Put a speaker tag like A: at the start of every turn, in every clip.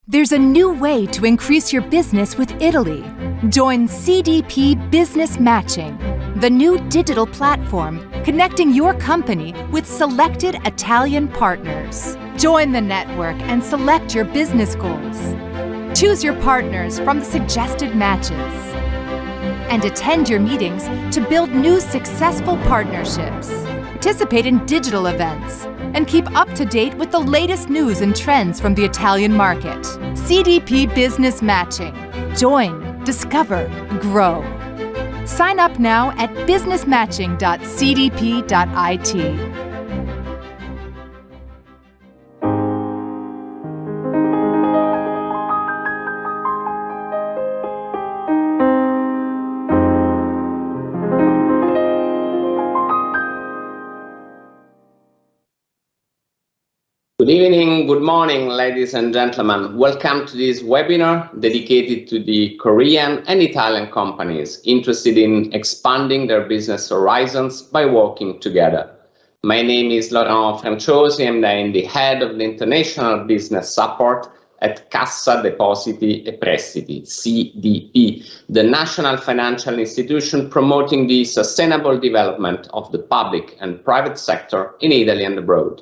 A: There's a new way to increase your business with Italy. Join CDP Business Matching, the new digital platform connecting your company with selected Italian partners. Join the network and select your business goals. Choose your partners from the suggested matches. And attend your meetings to build new successful partnerships. Participate in digital events and keep up to date with the latest news and trends from the Italian market. CDP Business Matching. Join, discover, grow. Sign up now at businessmatching.cdp.it.
B: Good evening, good morning, ladies and gentlemen. Welcome to this webinar dedicated to the Korean and Italian companies interested in expanding their business horizons by working together. My name is Laurent Franciosi and I am the head of the International Business Support at Cassa Depositi e Prestiti, CDP, the national financial institution promoting the sustainable development of the public and private sector in Italy and abroad.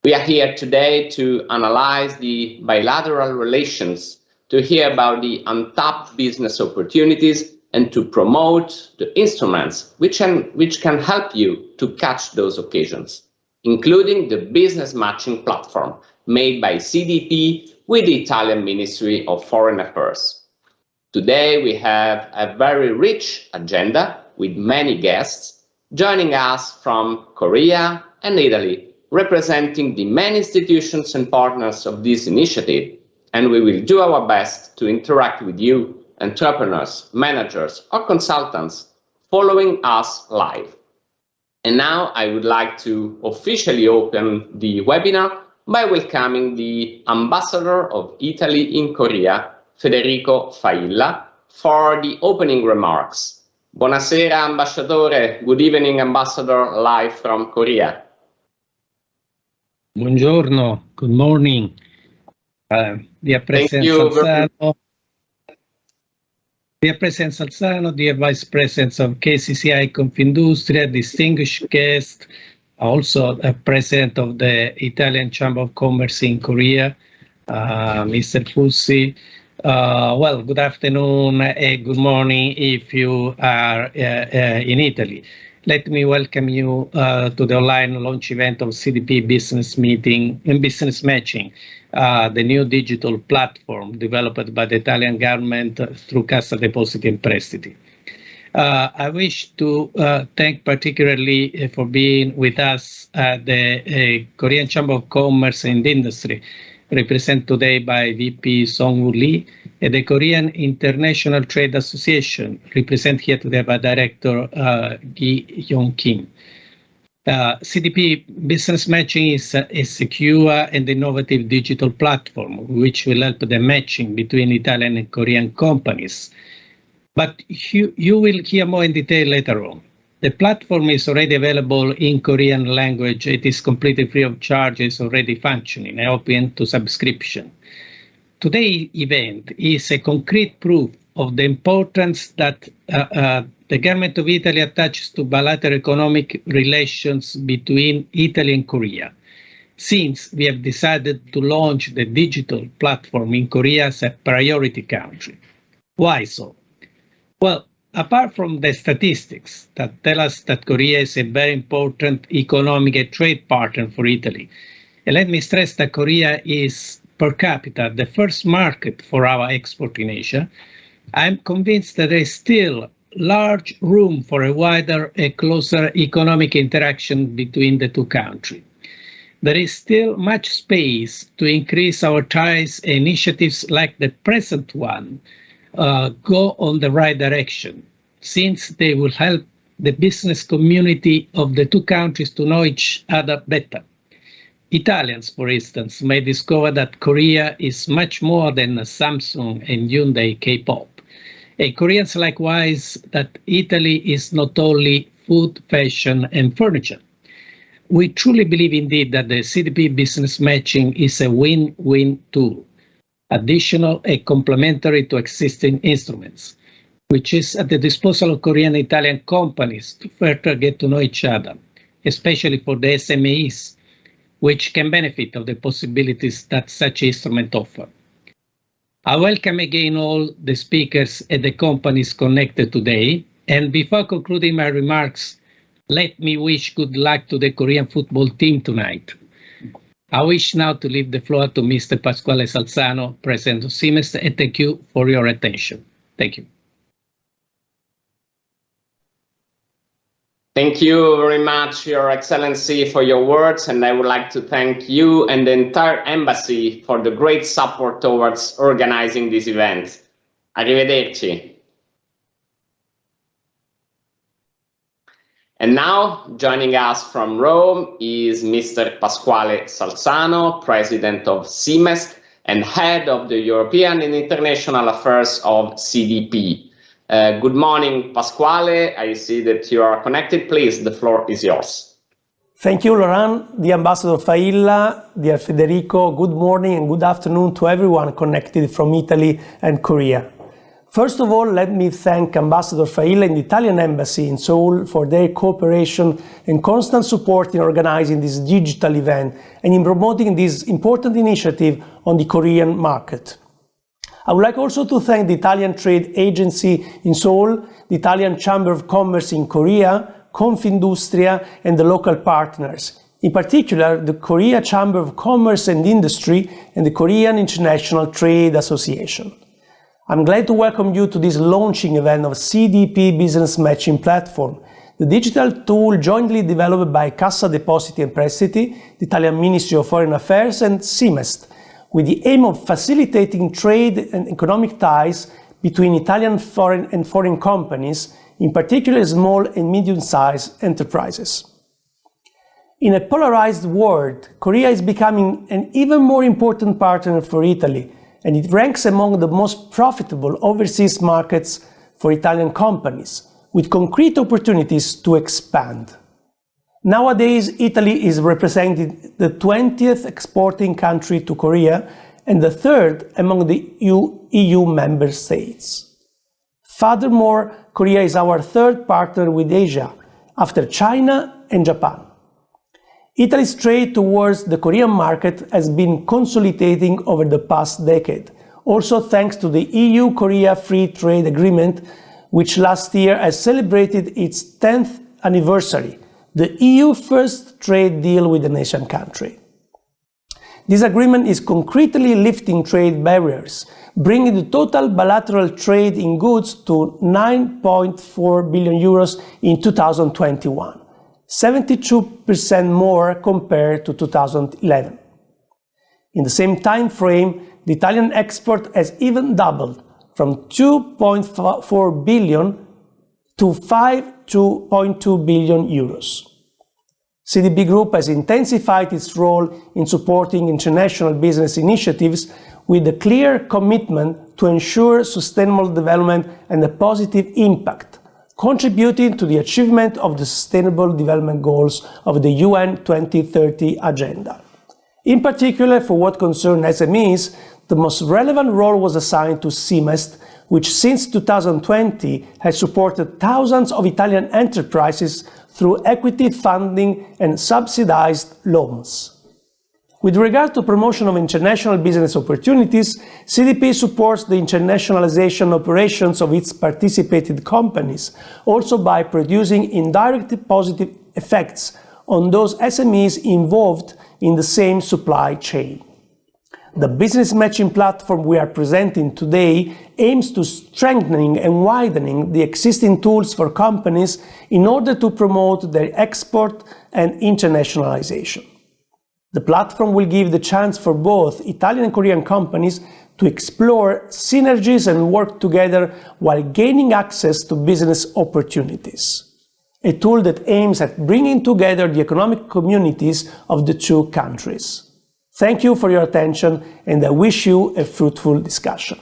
B: We are here today to analyze the bilateral relations, to hear about the untapped business opportunities, and to promote the instruments which can help you to catch those occasions, including the Business Matching Platform made by CDP with the Italian Ministry of Foreign Affairs. Today we have a very rich agenda with many guests joining us from Korea and Italy, representing the main institutions and partners of this initiative, and we will do our best to interact with you, entrepreneurs, managers, or consultants following us live. And now I would like to officially open the webinar by welcoming the Ambassador of Italy in Korea, Federico Failla, for the opening remarks. Buonasera, Ambasciatore. Good evening, Ambassador, live from Korea.
C: Buongiorno, good morning, dear President Salzano, dear Vice President of KCCI Confindustria, distinguished guest, also a President of the Italian Chamber of Commerce in Korea, Mr. Fussi. Well, good afternoon and good morning if you are in Italy. Let me welcome you to the online launch event of CDP Business Meeting and Business Matching, the new digital platform developed by the Italian government through Cassa Depositi e Prestiti. I wish to thank particularly for being with us the Korean Chamber of Commerce and Industry, represented today by VP Song-woo Lee, and the Korean International Trade Association, represented here today by Director Gi Yong Kim. CDP Business Matching is a secure and innovative digital platform which will help the matching between Italian and Korean companies. But you will hear more in detail later on. The platform is already available in Korean language. It is completely free of charge. It's already functioning and open to subscription. Today's event is a concrete proof of the importance that the government of Italy attaches to bilateral economic relations between Italy and Korea, since we have decided to launch the digital platform in Korea as a priority country. Why so? Well, apart from the statistics that tell us that Korea is a very important economic and trade partner for Italy, and let me stress that Korea is per capita the first market for our export in Asia, I'm convinced that there is still large room for a wider and closer economic interaction between the two countries. There is still much space to increase our ties, and initiatives like the present one go on the right direction, since they will help the business community of the two countries to know each other better. Italians, for instance, may discover that Korea is much more than Samsung and Hyundai K-pop. And Koreans likewise that Italy is not only food, fashion, and furniture. We truly believe indeed that the CDP Business Matching is a win-win tool. additional and complementary to existing instruments, which is at the disposal of Korean and Italian companies to further get to know each other, especially for the SMEs, which can benefit of the possibilities that such instruments offer. I welcome again all the speakers and the companies connected today. And before concluding my remarks, let me wish good luck to the Korean football team tonight. I wish now to leave the floor to Mr. Pasquale Salzano, President of CIMEST, and thank you for your attention. Thank you.
B: Thank you very much, Your Excellency, for your words, and I would like to thank you and the entire embassy for the great support towards organizing this event. Arrivederci. And now, joining us from Rome is Mr. Pasquale Salzano, President of CIMEST and Head of the European and International Affairs of CDP. Good morning, Pasquale. I see that you are connected. Please, the floor is yours.
D: Thank you, Laurent, the Ambassador Failla, dear Federico. Good morning and good afternoon to everyone connected from Italy and Korea. First of all, let me thank Ambassador Failla and the Italian Embassy in Seoul for their cooperation and constant support in organizing this digital event and in promoting this important initiative on the Korean market. I would like also to thank the Italian Trade Agency in Seoul, the Italian Chamber of Commerce in Korea, Confindustria, and the local partners, in particular the Korea Chamber of Commerce and Industry and the Korean International Trade Association. I'm glad to welcome you to this launching event of CDP Business Matching Platform, the digital tool jointly developed by Cassa Depositi e Prestiti, the Italian Ministry of Foreign Affairs, and CIMEST, with the aim of facilitating trade and economic ties between Italian foreign companies, in particular small and medium-sized enterprises. In a polarized world, Korea is becoming an even more important partner for Italy, and it ranks among the most profitable overseas markets for Italian companies, with concrete opportunities to expand. Nowadays, Italy is representing the 20th exporting country to Korea and the third among the EU member states. Furthermore, Korea is our third partner with Asia, after China and Japan. Italy's trade towards the Korean market has been consolidating over the past decade, also thanks to the EU-Korea Free Trade Agreement, which last year has celebrated its 10th anniversary, the EU's first trade deal with an Asian country. This agreement is concretely lifting trade barriers, bringing the total bilateral trade in goods to 9.4 billion euros in 2021, 72% more compared to 2011. In the same time frame, the Italian export has even doubled from 2.4 billion to 2.2 billion euros. CDP Group has intensified its role in supporting international business initiatives with a clear commitment to ensure sustainable development and a positive impact, contributing to the achievement of the Sustainable Development Goals of the UN 2030 Agenda. In particular, for what concerns SMEs, the most relevant role was assigned to CIMEST, which since 2020 has supported thousands of Italian enterprises through equity funding and subsidized loans. With regard to promotion of international business opportunities, CDP supports the internationalization operations of its participated companies, also by producing indirect positive effects on those SMEs involved in the same supply chain. The business matching platform we are presenting today aims to strengthening and widening the existing tools for companies in order to promote their export and internationalization. The platform will give the chance for both Italian and Korean companies to explore synergies and work together while gaining access to business opportunities. A tool that aims at bringing together the economic communities of the two countries. Thank you for your attention, and I wish you a fruitful discussion.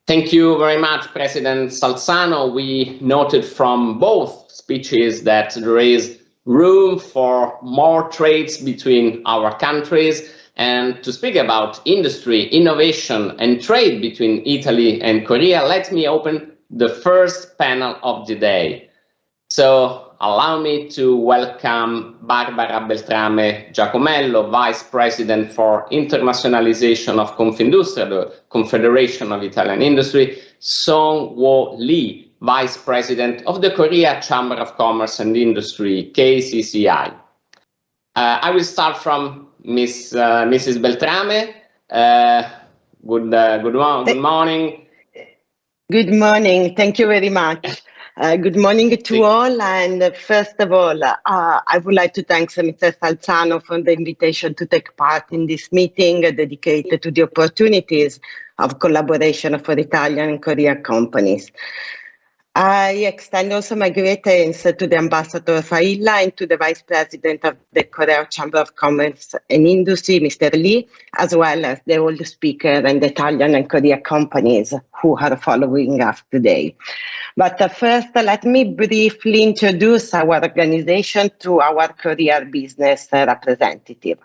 B: Thank you very much, President Salzano. We noted from both speeches that there is room for more trades between our countries, And to speak about industry, innovation, and trade between Italy and Korea, let me open the first panel of the day. So allow me to welcome Barbara Beltrame Giacomello, Vice President for Internationalization of Confindustria, the Confederation of Italian Industry, Song-Wo Lee, Vice President of the Korea Chamber of Commerce and Industry, KCCI. I will start from Mrs. Beltrame. Good morning.
E: Good morning. Thank you very much. Good morning to all. And first of all, I would like to thank Mr. Salzano for the invitation to take part in this meeting dedicated to the opportunities of collaboration for Italian and Korean companies. I extend also my greetings to the Ambassador Failla and to the Vice President of the Korea Chamber of Commerce and Industry, Mr. Lee, as well as the old speaker and the Italian and Korean companies who are following us today. But first, let me briefly introduce our organization to our Korea business representative.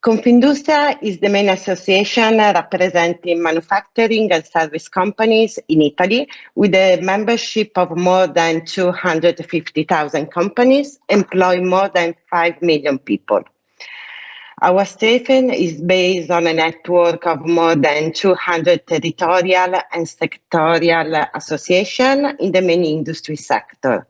E: Confindustria is the main association representing manufacturing and service companies in Italy, with a membership of more than 250,000 companies, employing more than 5 million people. Our strength is based on a network of more than 200 territorial and sectorial associations in the main industry sector.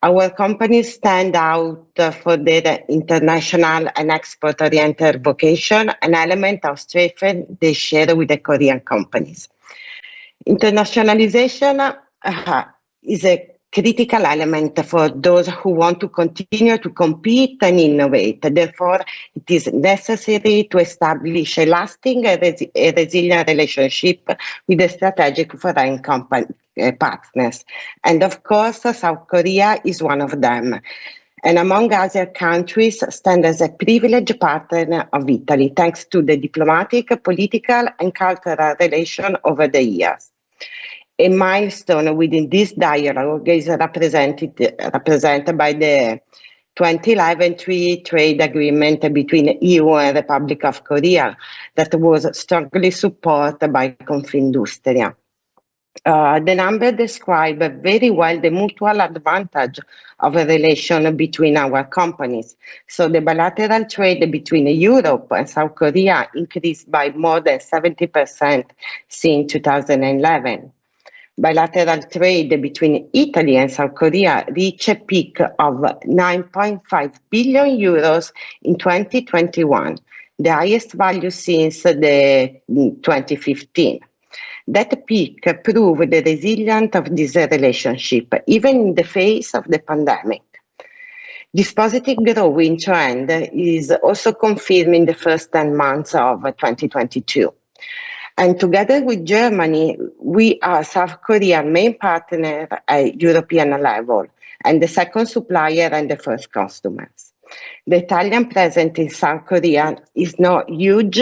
E: Our companies stand out for their international and export-oriented vocation, an element of strength they share with the Korean companies. Internationalization is a critical element for those who want to continue to compete and innovate. Therefore, it is necessary to establish a lasting and resilient relationship with the strategic foreign partners. And of course, South Korea is one of them. And among other countries, stands as a privileged partner of Italy, thanks to the diplomatic, political, and cultural relations over the years. A milestone within this dialogue is represented by the 2011 Free Trade Agreement between EU and Republic of Korea that was strongly supported by Confindustria. The number describes very well the mutual advantage of a relation between our companies. So the bilateral trade between Europe and South Korea increased by more than 70% since 2011. Bilateral trade between Italy and South Korea reached a peak of 9.5 billion euros in 2021, the highest value since 2015. That peak proved the resilience of this relationship, even in the face of the pandemic. This positive growing trend is also confirmed in the first 10 months of 2022. And together with Germany, we are South Korea's main partner at European level, and the second supplier and the first customers. The Italian presence in South Korea is not huge,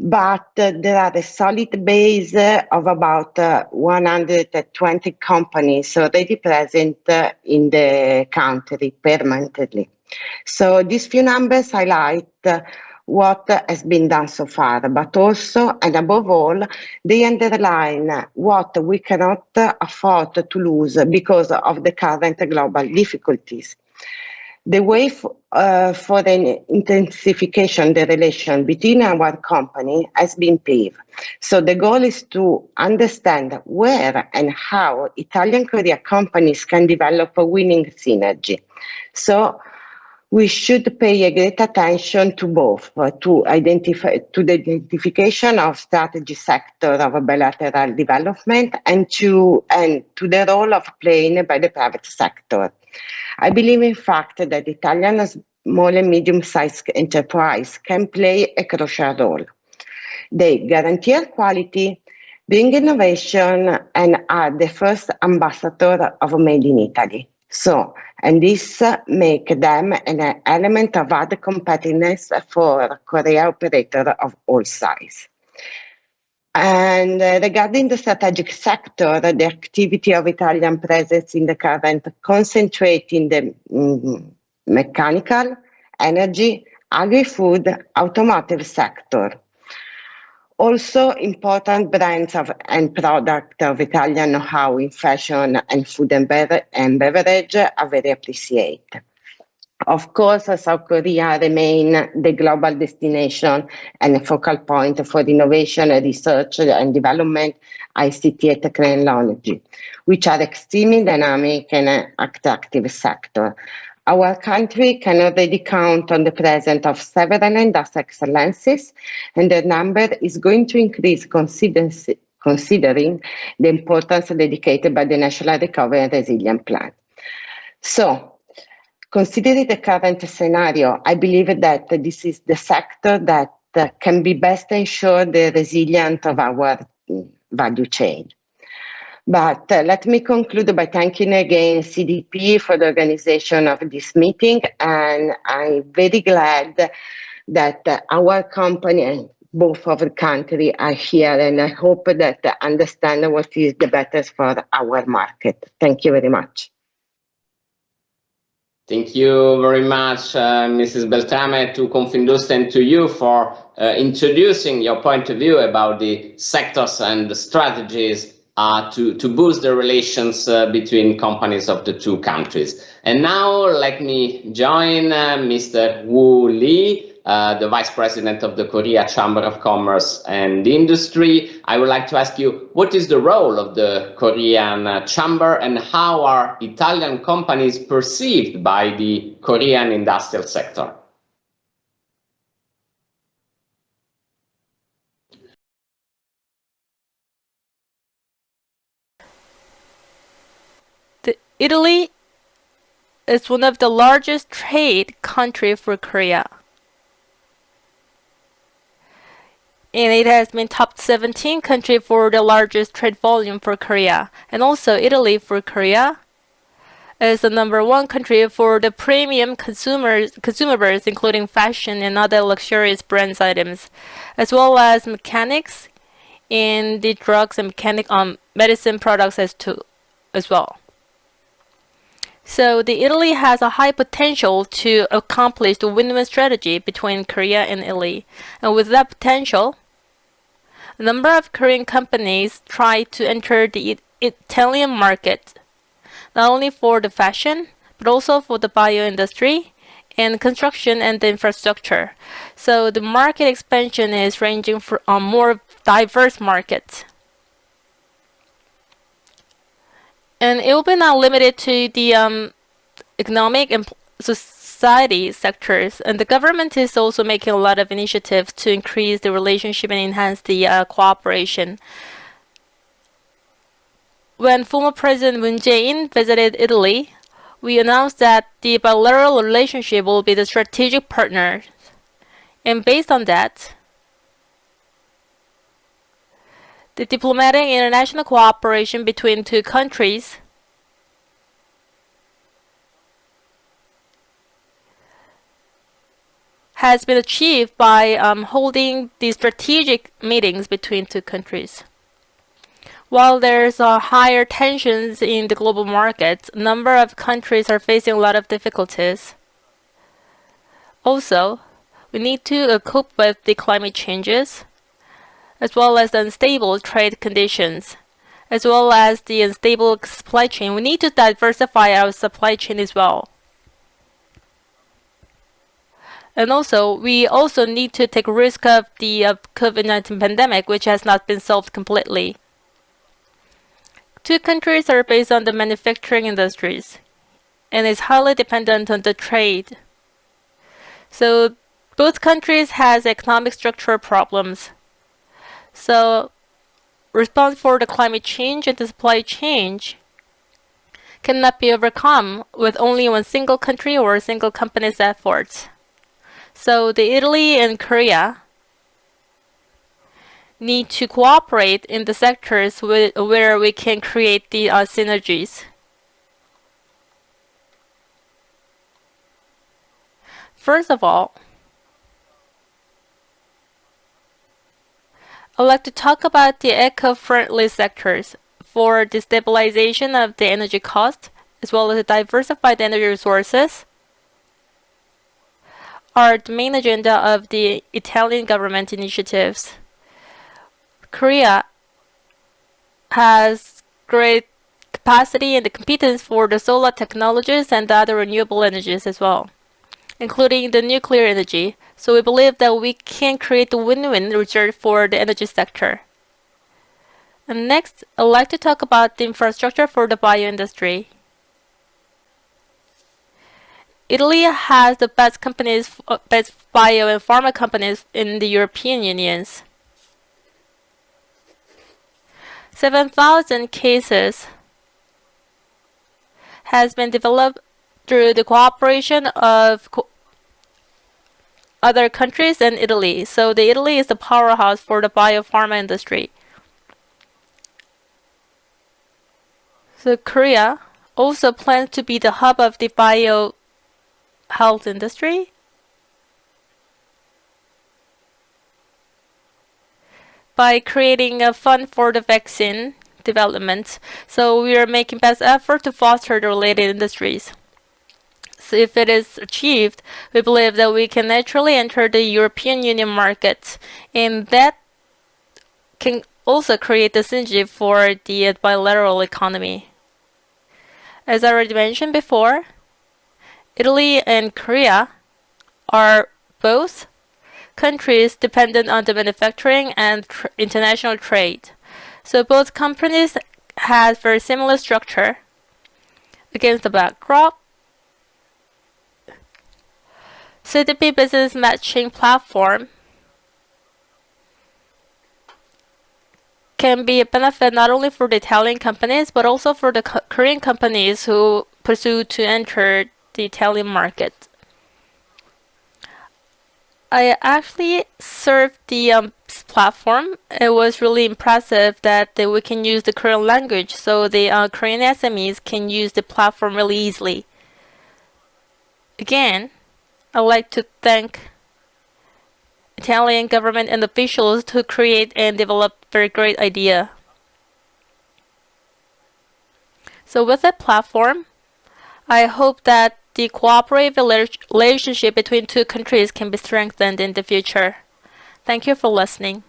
E: but there are a solid base of about 120 companies already present in the country permanently. So these few numbers highlight what has been done so far, but also, and above all, they underline what we cannot afford to lose because of the current global difficulties. The way for an intensification of the relation between our company has been paved. So the goal is to understand where and how Italian-Korean companies can develop a winning synergy. So we should pay a great attention to both, to the identification of strategy sector of bilateral development and to the role of playing by the private sector. I believe, in fact, that Italian small and medium-sized enterprise can play a crucial role. They guarantee quality, bring innovation, and are the first ambassador of Made in Italy. So, and this make them an element of other competitiveness for Korea operator of all size. And regarding the strategic sector, the activity of Italian presence in the current concentrate in the mechanical, energy, agri-food, automotive sector. Also, important brands and products of Italian know-how in fashion and food and beverage are very appreciated. Of course, South Korea remains the global destination and a focal point for innovation, research and development, ICT and technology, which are extremely dynamic and attractive sectors. Our country can already count on the presence of several industrial excellences, and the number is going to increase considering the importance dedicated by the National Recovery and Resilience Plan. So, considering the current scenario, I believe that this is the sector that can be best ensure the resilience of our value chain. But let me conclude by thanking again CDP for the organization of this meeting, and I'm very glad that our company and both of the country are here, and I hope that understand what is the best for our market. Thank you very much.
B: Thank you very much, Mrs. Beltrame, to Confindustria and to you for introducing your point of view about the sectors and the strategies to boost the relations between companies of the two countries. And now let me join Mr. Woo Lee, the Vice President of the Korea Chamber of Commerce and Industry. I would like to ask you, what is the role of the Korean Chamber and how are Italian companies perceived by the Korean industrial sector?
F: Italy is one of the largest trade countries for Korea. And it has been top 17 country for the largest trade volume for Korea. And also Italy for Korea is the #1 country for the premium consumables, including fashion and other luxurious brands items, as well as mechanics and the drugs and medicine products as well. So the Italy has a high potential to accomplish the win-win strategy between Korea and Italy. And with that potential, a number of Korean companies try to enter the Italian market, not only for the fashion, but also for the bio industry and construction and the infrastructure. So the market expansion is ranging for more diverse markets. And it will be not limited to the economic and society sectors. And the government is also making a lot of initiatives to increase the relationship and enhance the cooperation. When former President Moon Jae-in visited Italy, we announced that the bilateral relationship will be the strategic partner. And based on that, the diplomatic international cooperation between two countries has been achieved by holding the strategic meetings between two countries. While there's higher tensions in the global markets, a number of countries are facing a lot of difficulties. Also, we need to cope with the climate changes, as well as the unstable trade conditions, as well as the unstable supply chain. We need to diversify our supply chain as well. And also, we also need to take risk of the COVID-19 pandemic, which has not been solved completely. Two countries are based on the manufacturing industries, and is highly dependent on the trade. So both countries has economic structural problems. So response for the climate change and the supply change cannot be overcome with only one single country or a single company's efforts. So the Italy and Korea need to cooperate in the sectors where we can create the synergies. First of all, I'd like to talk about the eco-friendly sectors for the stabilization of the energy cost, as well as diversified energy resources. are the main agenda of the Italian government initiatives. Korea has great capacity and the competence for the solar technologies and the other renewable energies as well, including the nuclear energy. So we believe that we can create a win-win result for the energy sector. And next, I'd like to talk about the infrastructure for the bioindustry. Italy has the best bio and pharma companies in the European Union. 7,000 cases has been developed through the cooperation of other countries and Italy. So the Italy is the powerhouse for the biopharma industry. So Korea also plans to be the hub of the bio health industry by creating a fund for the vaccine development. So we are making best effort to foster the related industries. So if it is achieved, we believe that we can naturally enter the European Union market, and that can also create the synergy for the bilateral economy. As I already mentioned before, Italy and Korea are both countries dependent on the manufacturing and international trade. So both companies have very similar structure. Against the backdrop, CDP Business Matching Platform can be a benefit not only for the Italian companies but also for the Korean companies who pursue to enter the Italian market. I actually served the platform. It was really impressive that we can use the Korean language, so the Korean SMEs can use the platform really easily. Again, I'd like to thank Italian government and officials to create and develop very great idea. So with that platform, I hope that the cooperative relationship between two countries can be strengthened in the future. Thank you for listening.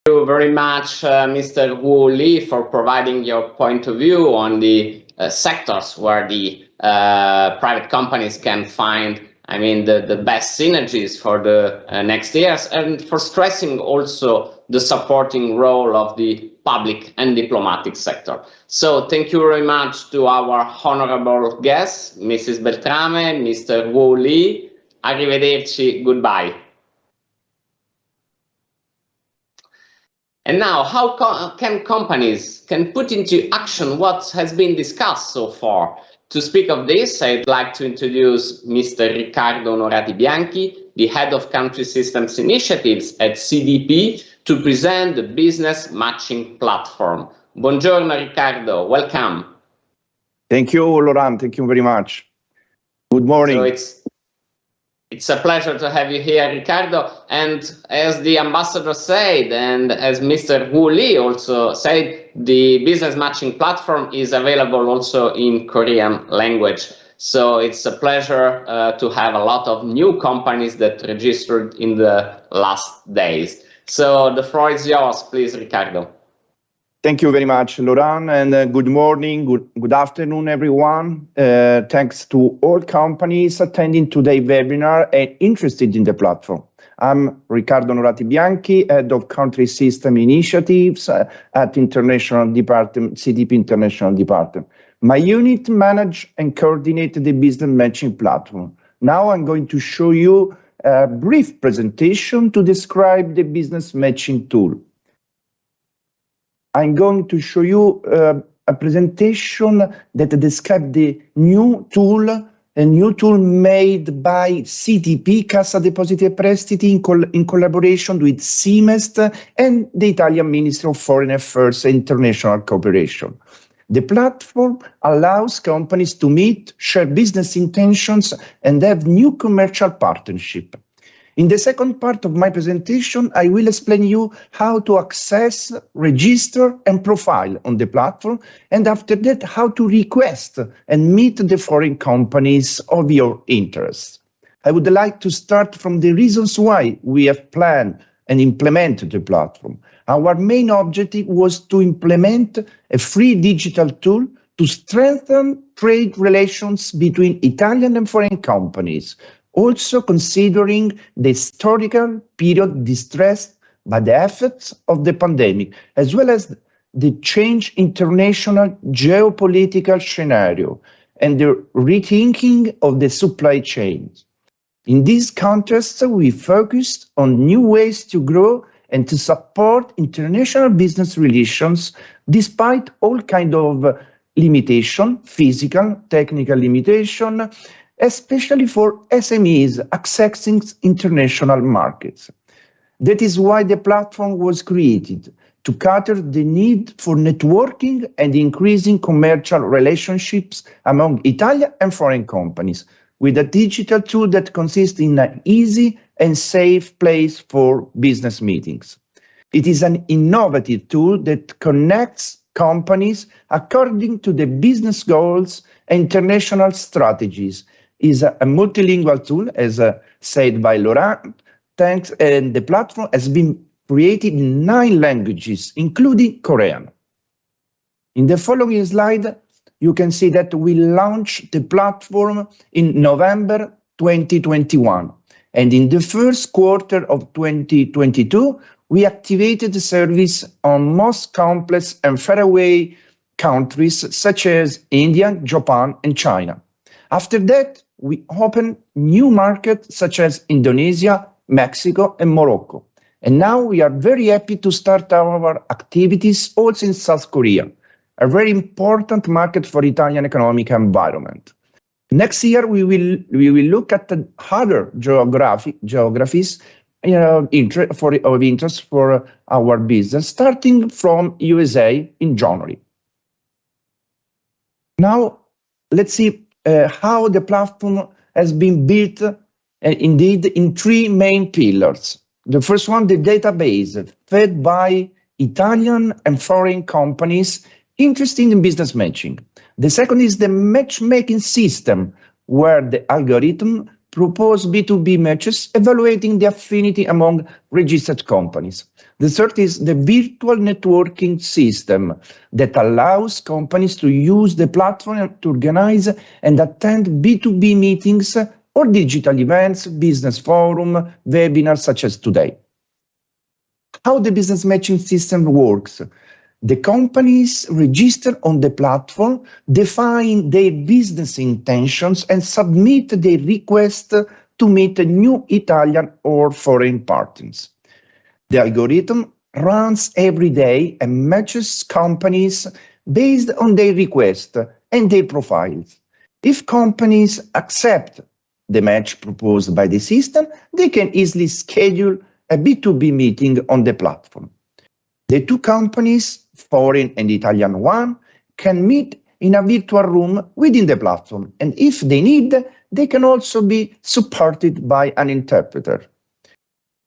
B: Thank you very much, Mr. Wu Li, for providing your point of view on the sectors where the private companies can find, the best synergies for the next years, and for stressing also the supporting role of the public and diplomatic sector. So thank you very much to our honorable guests, Mrs. Beltrame, Mr. Wu Li. Arrivederci, goodbye. And now, how can companies put into action what has been discussed so far? To speak of this, I'd like to introduce Mr. Riccardo Onorati Bianchi, the Head of Country Systems Initiatives at CDP, to present the Business Matching Platform. Buongiorno, Riccardo. Welcome.
G: Thank you, Laurent. Thank you very much. Good morning.
B: So it's a pleasure to have you here, Riccardo. And as the ambassador said, and as Mr. Wu Li also said, the Business Matching Platform is available also in Korean language. So it's a pleasure to have a lot of new companies that registered in the last days. So the floor is yours, please, Riccardo.
G: Thank you very much, Laurent, and good morning, good afternoon, everyone. Thanks to all companies attending today's webinar and interested in the platform. I'm Riccardo Onorati Bianchi, Head of Country System Initiatives at International Department, CDP International Department. My unit manages and coordinates the Business Matching Platform. Now I'm going to show you a brief presentation to describe the Business Matching tool. I'm going to show you a presentation that describes the new tool, a new tool made by CDP, Cassa Depositi e Prestiti, in collaboration with CIMEST and the Italian Ministry of Foreign Affairs and International Cooperation. The platform allows companies to meet, share business intentions, and have new commercial partnerships. In the second part of my presentation, I will explain you how to access, register, and profile on the platform, and after that, how to request and meet the foreign companies of your interest. I would like to start from the reasons why we have planned and implemented the platform. Our main objective was to implement a free digital tool to strengthen trade relations between Italian and foreign companies, also considering the historical period distressed by the effects of the pandemic, as well as the changed international geopolitical scenario and the rethinking of the supply chains. In this context, we focused on new ways to grow and to support international business relations despite all kinds of limitation, physical, technical limitation, especially for SMEs accessing international markets. That is why the platform was created, to cater the need for networking and increasing commercial relationships among Italian and foreign companies, with a digital tool that consists in an easy and safe place for business meetings. It is an innovative tool that connects companies according to the business goals and international strategies. Is a multilingual tool, as said by Laurent. Thanks, and the platform has been created in 9 languages, including Korean. In the following slide, you can see that we launched the platform in November 2021, and in the first quarter of 2022, we activated the service on most complex and faraway countries such as India, Japan, and China. After that, we opened new markets such as Indonesia, Mexico, and Morocco. And now we are very happy to start our activities also in South Korea, a very important market for Italian economic environment. Next year, we will look at the other geographies of interest for our business, starting from USA in January. Now, let's see how the platform has been built, indeed, in 3 main pillars. The first one, the database, fed by Italian and foreign companies interested in business matching. The second is the matchmaking system, where the algorithm proposes B2B matches, evaluating the affinity among registered companies. The third is the virtual networking system that allows companies to use the platform to organize and attend B2B meetings or digital events, business forum, webinars such as today. How the business matching system works? The companies register on the platform, define their business intentions, and submit their request to meet new Italian or foreign partners. The algorithm runs every day and matches companies based on their request and their profiles. If companies accept the match proposed by the system, they can easily schedule a B2B meeting on the platform. The 2 companies, foreign and Italian one, can meet in a virtual room within the platform, and if they need, they can also be supported by an interpreter.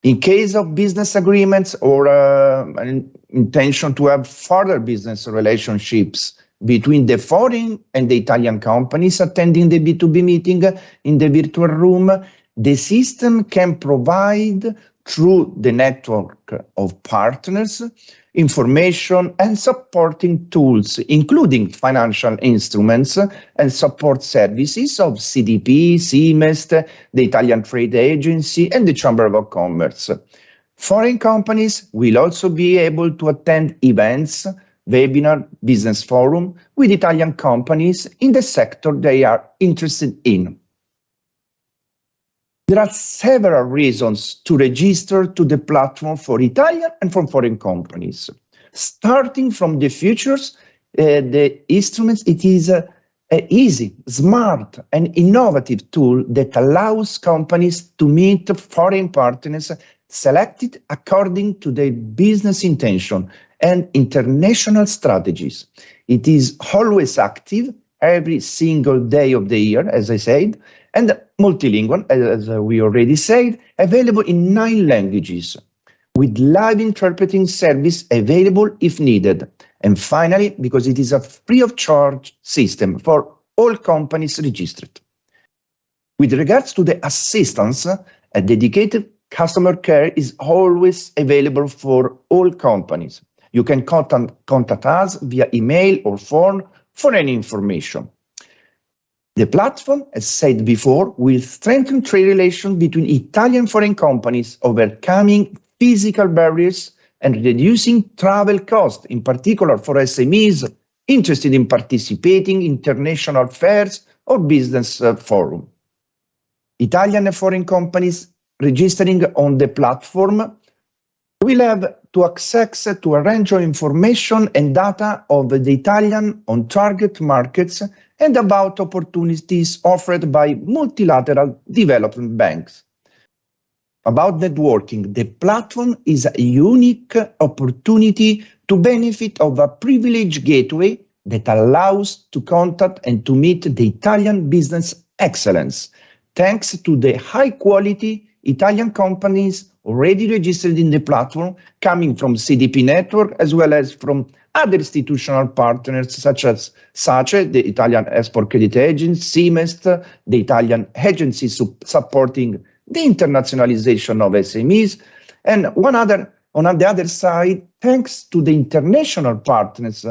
G: In case of business agreements or an intention to have further business relationships between the foreign and the Italian companies attending the B2B meeting in the virtual room, the system can provide, through the network of partners, information and supporting tools, including financial instruments and support services of CDP, CMEST, the Italian Trade Agency, and the Chamber of Commerce. Foreign companies will also be able to attend events, webinar, business forum with Italian companies in the sector they are interested in. There are several reasons to register to the platform for Italian and for foreign companies. Starting from the features, the instruments, it is an easy, smart, and innovative tool that allows companies to meet foreign partners selected according to their business intention and international strategies. It is always active, every single day of the year, as I said, and multilingual, as we already said, available in 9 languages, with live interpreting service available if needed. And finally, because it is a free of charge system for all companies registered. With regards to the assistance, a dedicated customer care is always available for all companies. You can contact us via email or phone for any information. The platform, as said before, will strengthen trade relations between Italian and foreign companies, overcoming physical barriers and reducing travel costs, in particular for SMEs interested in participating in international fairs or business forum. Italian and foreign companies registering on the platform will have to access to a range of information and data of the Italian on target markets and about opportunities offered by multilateral development banks. About networking, the platform is a unique opportunity to benefit of a privileged gateway that allows to contact and to meet the Italian business excellence, thanks to the high quality Italian companies already registered in the platform, coming from CDP network, as well as from other institutional partners such as SACE, the Italian Export Credit Agency, CIMEST, the Italian agency supporting the internationalization of SMEs, and on the other side, thanks to the international partners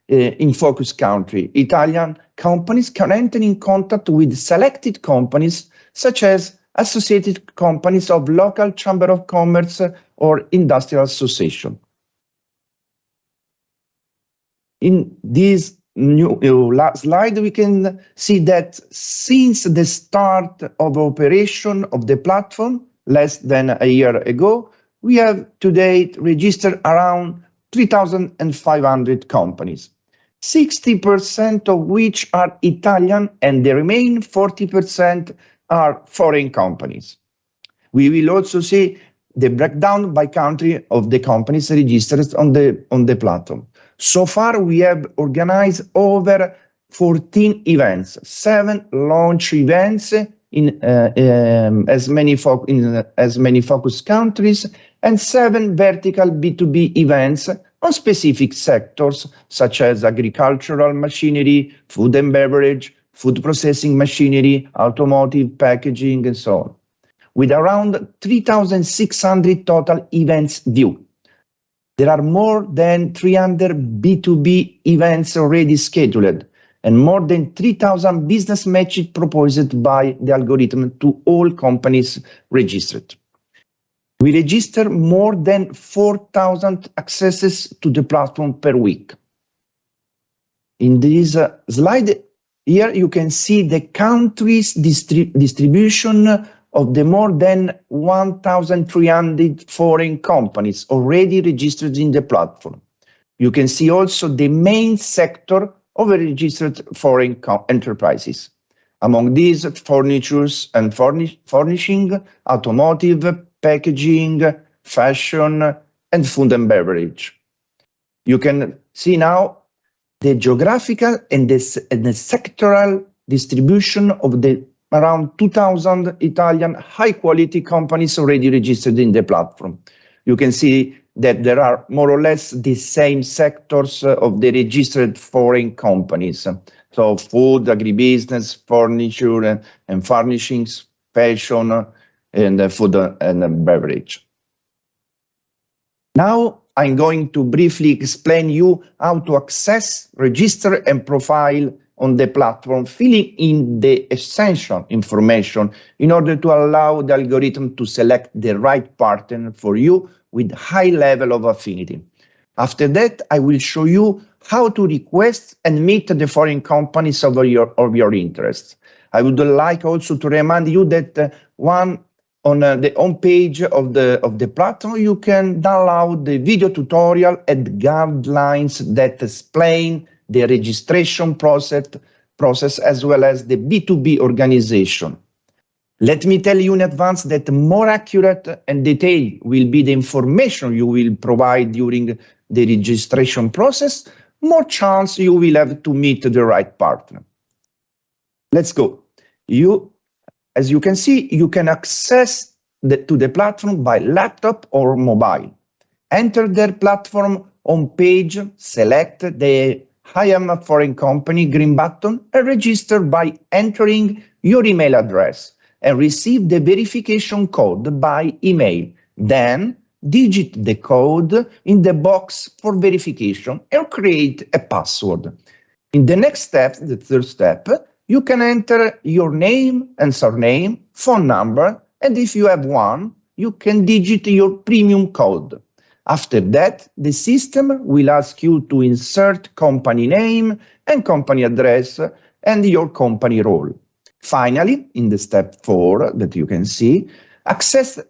G: in focus country, Italian companies can enter in contact with selected companies such as associated companies of local chamber of commerce or industrial association. In this new last slide, we can see that since the start of operation of the platform, less than a year ago, we have to date registered around 3,500 companies, 60% of which are Italian and the remaining 40% are foreign companies. We will also see the breakdown by country of the companies registered on the platform. So far, we have organized over 14 events, 7 launch events in as many focus countries, and 7 vertical B2B events on specific sectors such as agricultural machinery, food and beverage, food processing machinery, automotive, packaging, and so on, with around 3,600 total events due. There are more than 300 B2B events already scheduled, and more than 3,000 business matches proposed by the algorithm to all companies registered. We register more than 4,000 accesses to the platform per week. In this slide, here you can see the countries distribution of the more than 1,300 foreign companies already registered in the platform. You can see also the main sector of registered foreign enterprises. Among these, furnitures and furnishing, automotive, packaging, fashion, and food and beverage. You can see now the geographical and the sectoral distribution of the around 2,000 Italian high-quality companies already registered in the platform. You can see that there are more or less the same sectors of the registered foreign companies. So food, agribusiness, furniture and furnishings, fashion, and food and beverage. Now I'm going to briefly explain you how to access, register, and profile on the platform, filling in the essential information in order to allow the algorithm to select the right partner for you with high level of affinity. After that, I will show you how to request and meet the foreign companies of your interest. I would like also to remind you that on the home page of the platform, you can download the video tutorial and guidelines that explain the registration process as well as the B2B organization. Let me tell you in advance that more accurate and detailed will be the information you will provide during the registration process, more chance you will have to meet the right partner. Let's go. As you can see, you can access to the platform by laptop or mobile. Enter their platform on page, select the I am a foreign company green button and register by entering your email address and receive the verification code by email. Then digit the code in the box for verification and create a password. In the next step, the third step, you can enter your name and surname, phone number, and if you have one, you can digit your premium code. After that, the system will ask you to insert company name and company address and your company role. Finally, in the step 4 that you can see, accept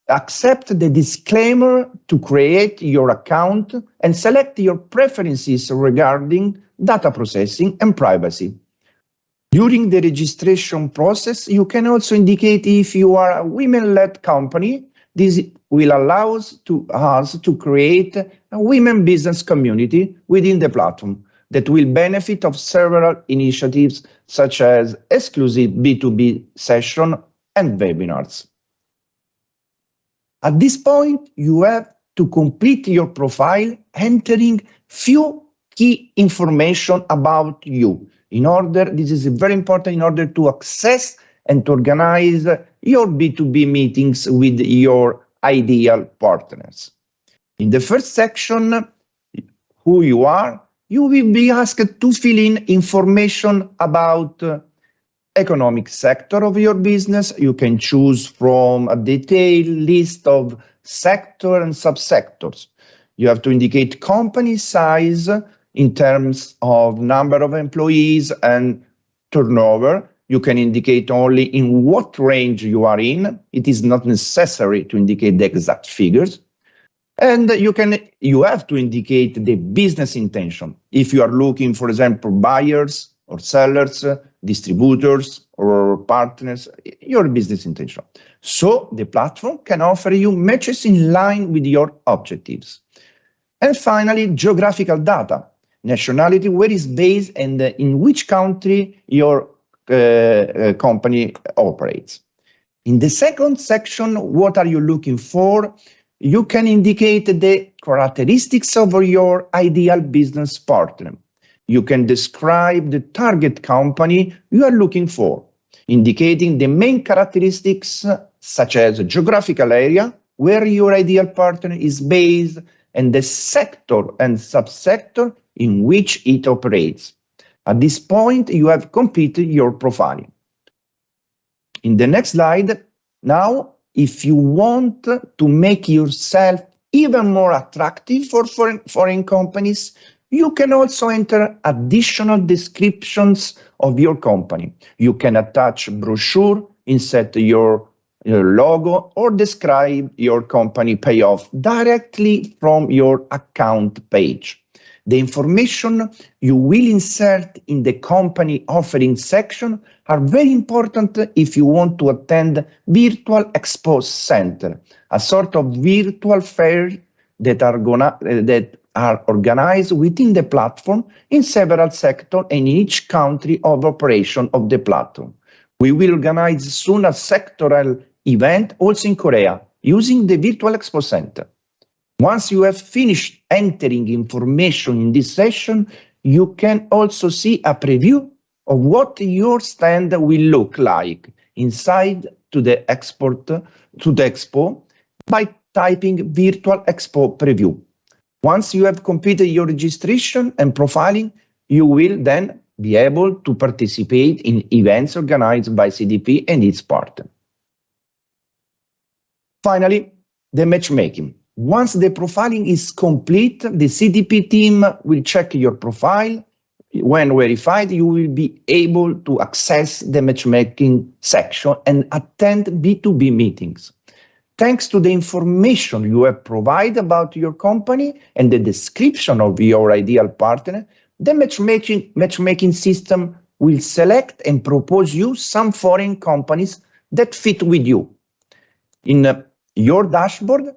G: the disclaimer to create your account and select your preferences regarding data processing and privacy. During the registration process, you can also indicate if you are a women-led company. This will allow us to create a women business community within the platform that will benefit of several initiatives such as exclusive B2B session and webinars. At this point, you have to complete your profile, entering few key information about you. This is very important in order to access and to organize your B2B meetings with your ideal partners. In the first section, who you are, you will be asked to fill in information about economic sector of your business. You can choose from a detailed list of sector and subsectors. You have to indicate company size in terms of number of employees and turnover. You can indicate only in what range you are in. It is not necessary to indicate the exact figures. And you have to indicate the business intention. If you are looking, for example, buyers or sellers, distributors or partners, your business intention. So the platform can offer you matches in line with your objectives. And finally, geographical data. Nationality, where is based and in which country your company operates. In the second section, what are you looking for? You can indicate the characteristics of your ideal business partner. You can describe the target company you are looking for, indicating the main characteristics such as geographical area, where your ideal partner is based, and the sector and subsector in which it operates. At this point, you have completed your profiling. In the next slide, now, if you want to make yourself even more attractive for foreign companies, you can also enter additional descriptions of your company. You can attach a brochure, insert your logo, or describe your company payoff directly from your account page. The information you will insert in the company offering section are very important if you want to attend Virtual Expo Center, a sort of virtual fair that are organized within the platform in several sectors and in each country of operation of the platform. We will organize soon a sectoral event also in Korea using the Virtual Expo Center. Once you have finished entering information in this session, you can also see a preview of what your stand will look like inside to the expo by typing Virtual Expo Preview. Once you have completed your registration and profiling, you will then be able to participate in events organized by CDP and its partner. Finally, the matchmaking. Once the profiling is complete, the CDP team will check your profile. When verified, you will be able to access the matchmaking section and attend B2B meetings. Thanks to the information you have provided about your company and the description of your ideal partner, the matchmaking system will select and propose you some foreign companies that fit with you. In your dashboard,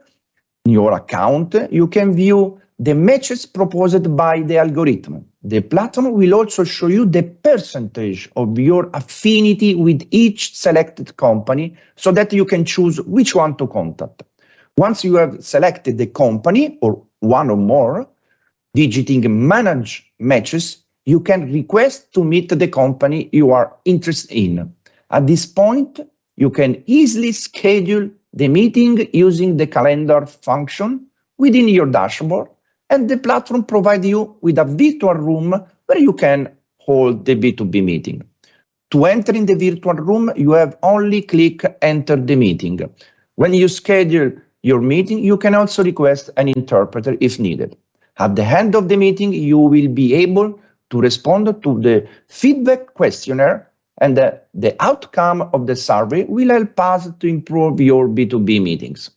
G: in your account, you can view the matches proposed by the algorithm. The platform will also show you the percentage of your affinity with each selected company so that you can choose which one to contact. Once you have selected the company or one or more, digiting manage matches, you can request to meet the company you are interested in. At this point, you can easily schedule the meeting using the calendar function within your dashboard, and the platform provides you with a virtual room where you can hold the B2B meeting. To enter in the virtual room, you have only click enter the meeting. When you schedule your meeting, you can also request an interpreter if needed. At the end of the meeting, you will be able to respond to the feedback questionnaire, and the outcome of the survey will help us to improve your B2B meetings.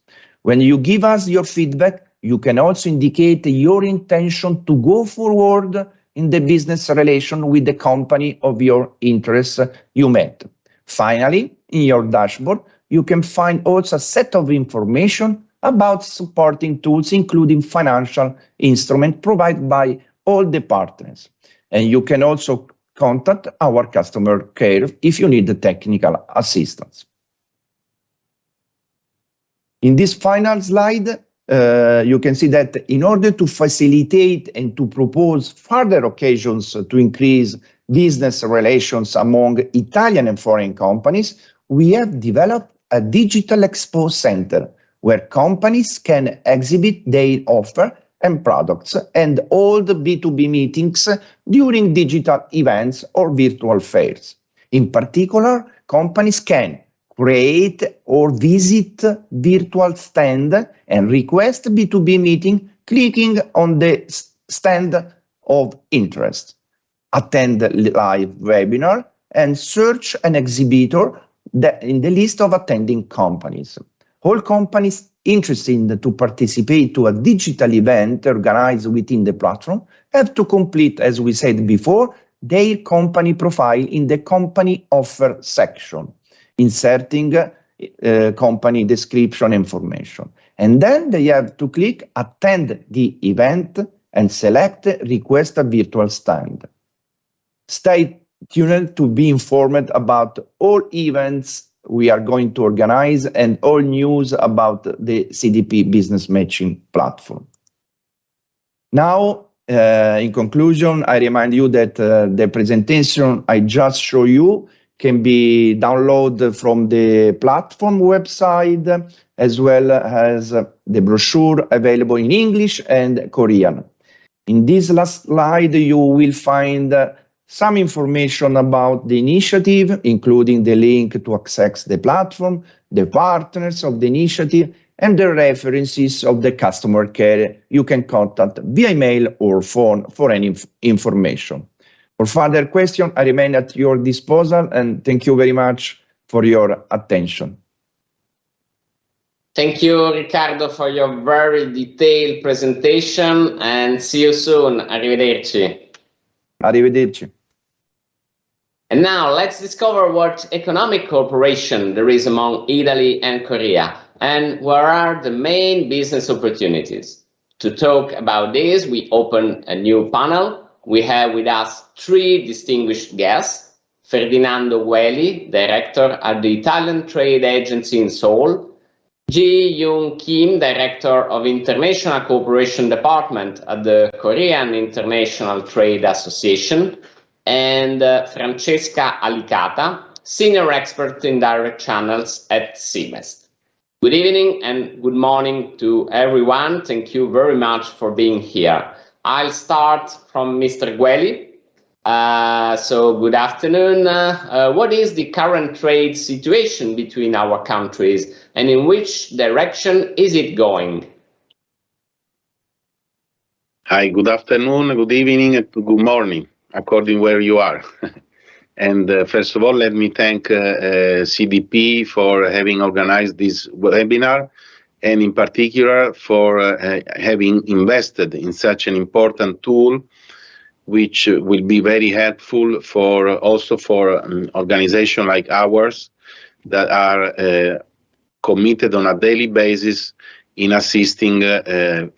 G: When you give us your feedback, you can also indicate your intention to go forward in the business relation with the company of your interest you met. Finally, in your dashboard, you can find also a set of information about supporting tools, including financial instruments provided by all the partners. And you can also contact our customer care if you need the technical assistance. In this final slide, you can see that in order to facilitate and to propose further occasions to increase business relations among Italian and foreign companies, we have developed a digital expo center where companies can exhibit their offer and products and hold B2B meetings during digital events or virtual fairs. In particular, companies can create or visit virtual stand and request B2B meeting clicking on the stand of interest, attend live webinar, and search an exhibitor in the list of attending companies. All companies interested to participate to a digital event organized within the platform have to complete, as we said before, their company profile in the company offer section, inserting company description information. And then they have to click attend the event and select request a virtual stand. Stay tuned to be informed about all events we are going to organize and all news about the CDP Business Matching Platform. Now, in conclusion, I remind you that the presentation I just showed you can be downloaded from the platform website, as well as the brochure available in English and Korean. In this last slide, you will find some information about the initiative, including the link to access the platform, the partners of the initiative, and the references of the customer care you can contact via email or phone for any information. For further questions, I remain at your disposal, and thank you very much for your attention.
B: Thank you, Riccardo, for your very detailed presentation, and see you soon. Arrivederci.
G: Arrivederci.
B: And now let's discover what economic cooperation there is among Italy and Korea, and where are the main business opportunities. To talk about this, we open a new panel. We have with us three distinguished guests: Ferdinando Gueli, Director at the Italian Trade Agency in Seoul; Ji-Yoon Kim, Director of International Cooperation Department at the Korean International Trade Association; and Francesca Alicata, Senior Expert in Direct Channels at CMEST. Good evening and good morning to everyone. Thank you very much for being here. I'll start from Mr. Gueli. So good afternoon. What is the current trade situation between our countries, and in which direction is it going?
H: Hi, good afternoon, good evening, and good morning, according where you are. And first of all, let me thank CDP for having organized this webinar, and in particular for having invested in such an important tool, which will be very helpful for also for organizations like ours that are committed on a daily basis in assisting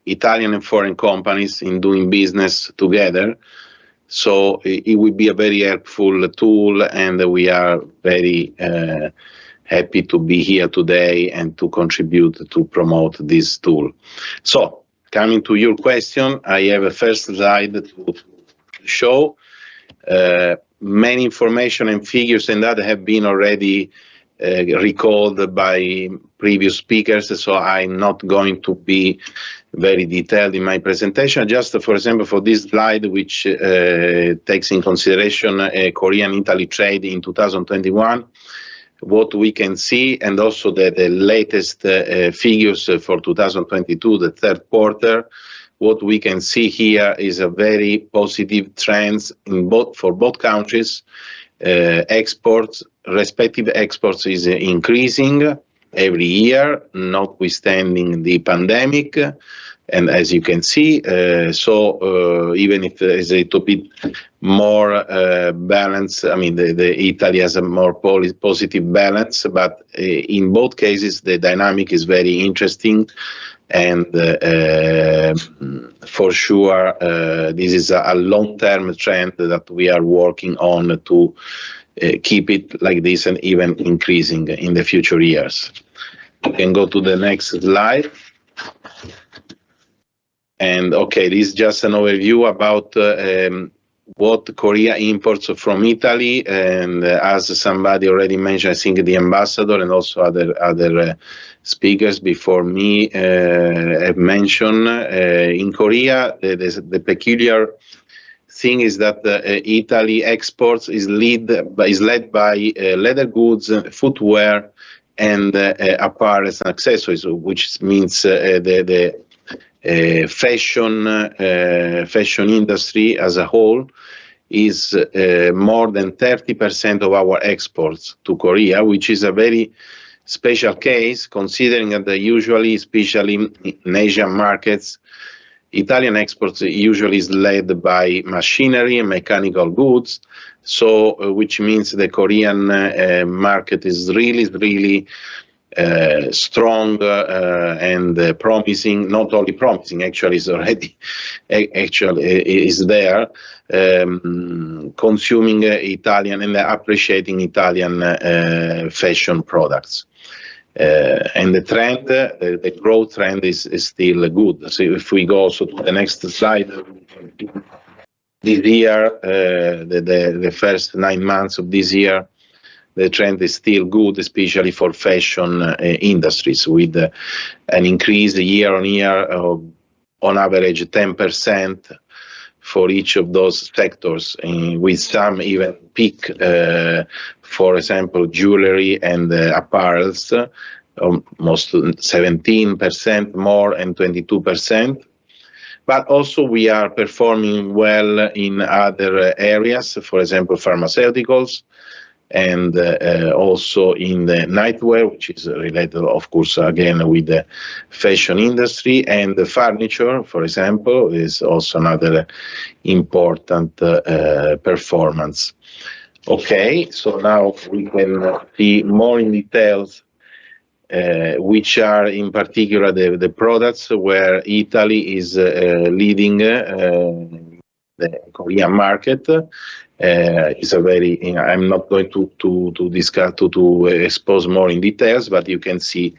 H: Italian and foreign companies in doing business together. So it will be a very helpful tool, and we are very happy to be here today and to contribute to promote this tool. So coming to your question, I have a first slide to show. Many information and figures and that have been already recalled by previous speakers, so I'm not going to be very detailed in my presentation. Just, for example, for this slide, which takes in consideration Korean-Italy trade in 2021, what we can see, and also the latest figures for 2022, the third quarter, what we can see here is a very positive trends in for both countries. Exports, respective exports is increasing every year, notwithstanding the pandemic. And as you can see, even if there is a little bit more balance, I mean, the Italy has a more positive balance, but in both cases, the dynamic is very interesting. And for sure, this is a long-term trend that we are working on to keep it like this and even increasing in the future years. We can go to the next slide. And okay, this is just an overview about what Korea imports from Italy. And as somebody already mentioned, I think the ambassador and also other speakers before me have mentioned, in Korea, the peculiar thing is that Italy exports is led by leather goods, footwear, and apparel and accessories, which means the fashion industry as a whole is more than 30% of our exports to Korea, which is a very special case, considering that usually, especially in Asian markets, Italian exports usually is led by machinery and mechanical goods. So, which means the Korean market is really strong and promising. Not only promising, actually is already is there, consuming Italian and appreciating Italian fashion products. And the trend, the growth trend is still good. So if we go also to the next slide, this year, the first 9 months of this year, the trend is still good, especially for fashion industries, with an increase year on year of on average 10% for each of those sectors, with some even peak, for example, jewelry and apparels, almost 17% more and 22%. But also we are performing well in other areas, for example, pharmaceuticals, and also in the nightwear, which is related, of course, again with the fashion industry, and the furniture, for example, is also another important performance. Okay, so now we can see more in details which are in particular the products where Italy is leading the Korean market. Is a very, I'm not going to discuss, to expose more in details, but you can see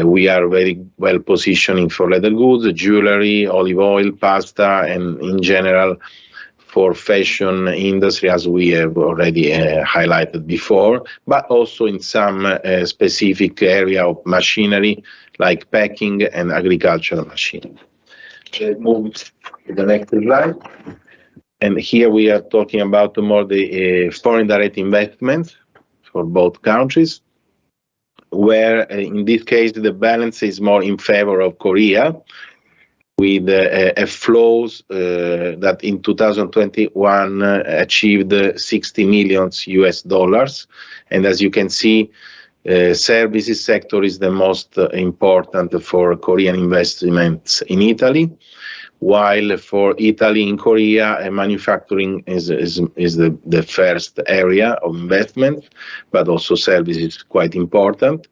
H: we are very well positioning for leather goods, jewelry, olive oil, pasta, and in general for fashion industry, as we have already highlighted before, but also in some specific area of machinery like packing and agricultural machinery. Let's move to the next slide. And here we are talking about more the foreign direct investments for both countries, where in this case the balance is more in favor of Korea, with flows that in 2021 achieved $60 million. And as you can see, services sector is the most important for Korean investments in Italy. While for Italy in Korea, manufacturing is the first area of investment, but also service is quite important.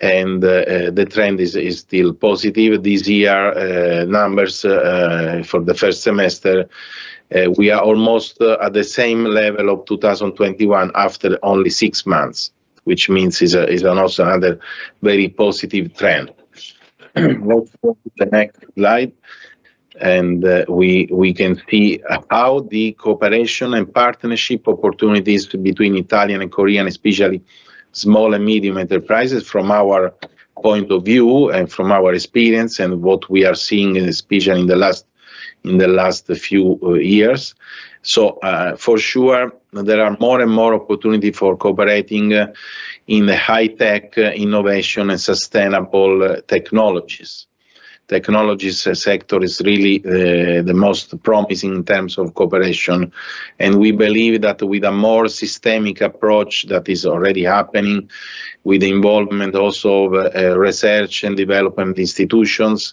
H: and the trend is still positive. This year, numbers for the first semester, we are almost at the same level of 2021 after only 6 months, which means is also another very positive trend. Let's go to the next slide, and we can see how the cooperation and partnership opportunities between Italian and Korean, especially small and medium enterprises, from our point of view and from our experience and what we are seeing, especially in the last few years. So for sure, there are more and more opportunity for cooperating in the high-tech innovation and sustainable technologies. Technologies sector is really the most promising in terms of cooperation, and we believe that with a more systemic approach that is already happening, with the involvement also of research and development institutions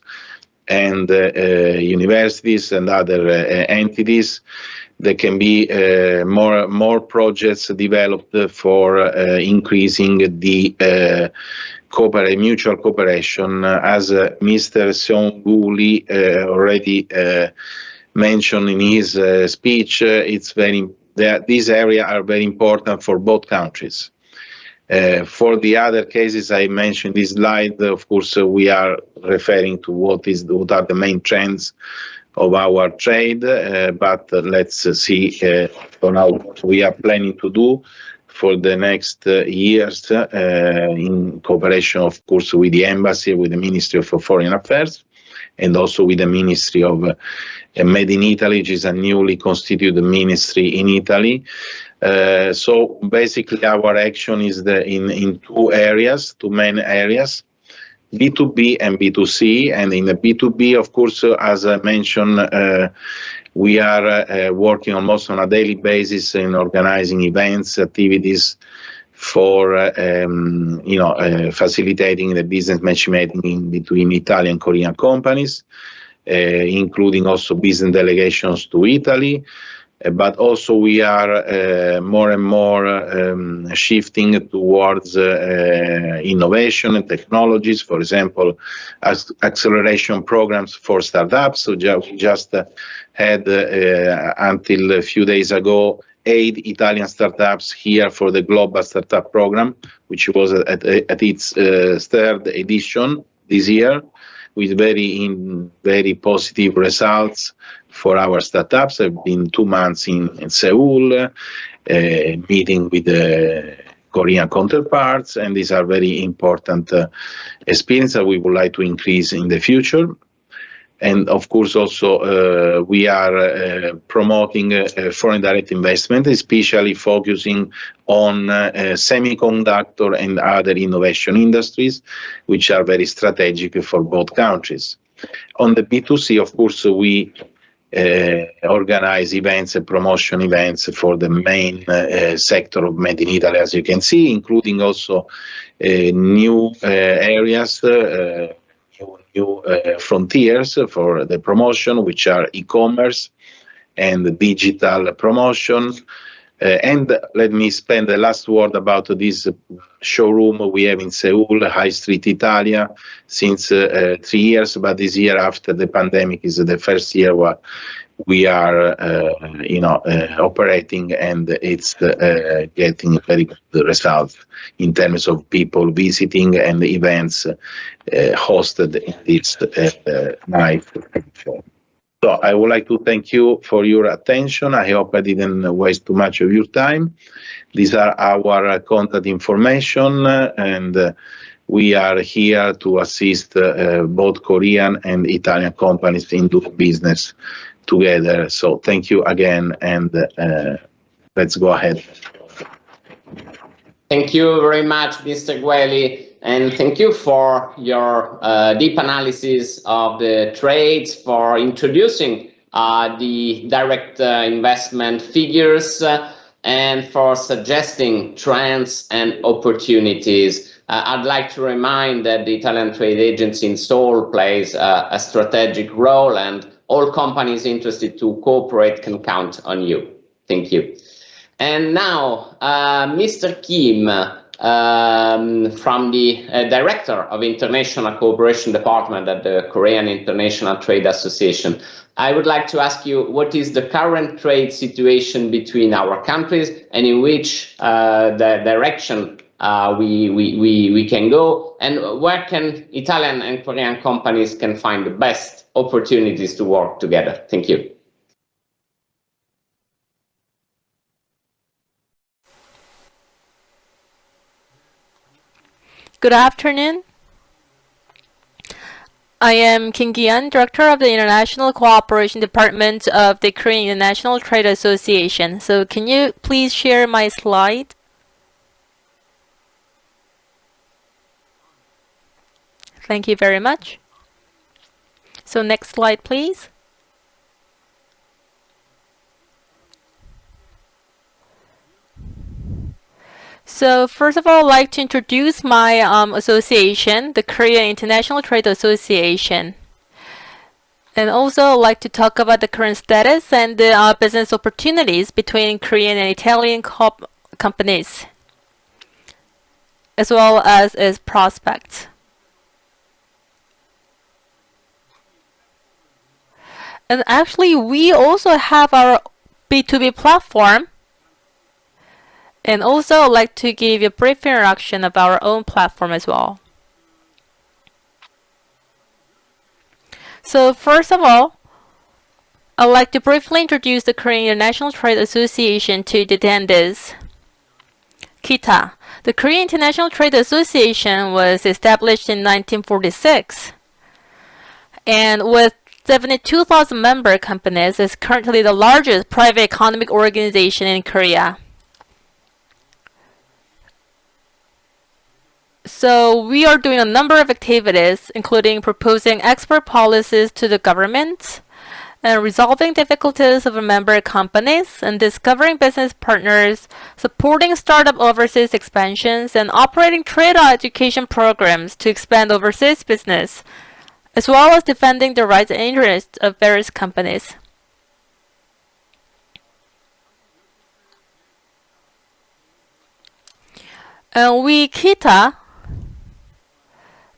H: and universities and other entities, there can be more projects developed for increasing the mutual cooperation. As Mr. Seong-Gu Lee already mentioned in his speech, these areas are very important for both countries. For the other cases I mentioned in this slide, of course, we are referring to what are the main trends of our trade, but let's see what we are planning to do for the next years in cooperation, of course, with the embassy, with the Ministry of Foreign Affairs, and also with the Ministry of Made in Italy, which is a newly constituted ministry in Italy. So basically our action is in two main areas, B2B and B2C. And in the B2B, of course, as I mentioned, we are working almost on a daily basis in organizing events, activities for facilitating the business matchmaking between Italian and Korean companies, including also business delegations to Italy. But also we are more and more shifting towards innovation and technologies. For example, acceleration programs for startups. So we just had until a few days ago 8 Italian startups here for the Global Startup Program, which was at its third edition this year, with very positive results for our startups. I've been 2 months in Seoul, meeting with the Korean counterparts, and these are very important experiences that we would like to increase in the future. And of course, also we are promoting foreign direct investment, especially focusing on semiconductor and other innovation industries, which are very strategic for both countries. On the B2C, of course, we organize events and promotion events for the main sector of Made in Italy, as you can see, including also new areas, new frontiers for the promotion, which are e-commerce and digital promotion. And let me spend the last word about this showroom we have in Seoul, High Street Italia, since 3 years. But this year, after the pandemic, is the first year where we are, operating, and it's getting very good results in terms of people visiting and events hosted in this nice platform. So I would like to thank you for your attention. I hope I didn't waste too much of your time. These are our contact information, and we are here to assist both Korean and Italian companies in doing business together. So thank you again, and let's go ahead.
B: Thank you very much, Mr. Gueli. And thank you for your deep analysis of the trades, for introducing the direct investment figures, and for suggesting trends and opportunities. I'd like to remind that the Italian Trade Agency in Seoul plays a strategic role, and all companies interested to cooperate can count on you. Thank you. And now, Mr. Kim, from the Director of International Cooperation Department at the Korean International Trade Association. I would like to ask you, what is the current trade situation between our countries, and in which the direction we can go, and where can Italian and Korean companies can find the best opportunities to work together? Thank you.
F: Good afternoon. I am Kim Gi-yeon, Director of the International Cooperation Department of the Korean International Trade Association. So can you please share my slide? Thank you very much. So next slide, please. So first of all, I'd like to introduce my association, the Korea International Trade Association. And also I'd like to talk about the current status and the business opportunities between Korean and Italian companies, as well as its prospects. And actually, we also have our B2B platform. And also, I'd like to give you a brief introduction of our own platform as well. So first of all, I'd like to briefly introduce the Korean International Trade Association to the attendees. KITA. The Korean International Trade Association was established in 1946. And with 72,000 member companies, is currently the largest private economic organization in Korea. So we are doing a number of activities, including proposing export policies to the government, and resolving difficulties of member companies, and discovering business partners, supporting startup overseas expansions, and operating trade education programs to expand overseas business, as well as defending the rights and interests of various companies. And we, KITA,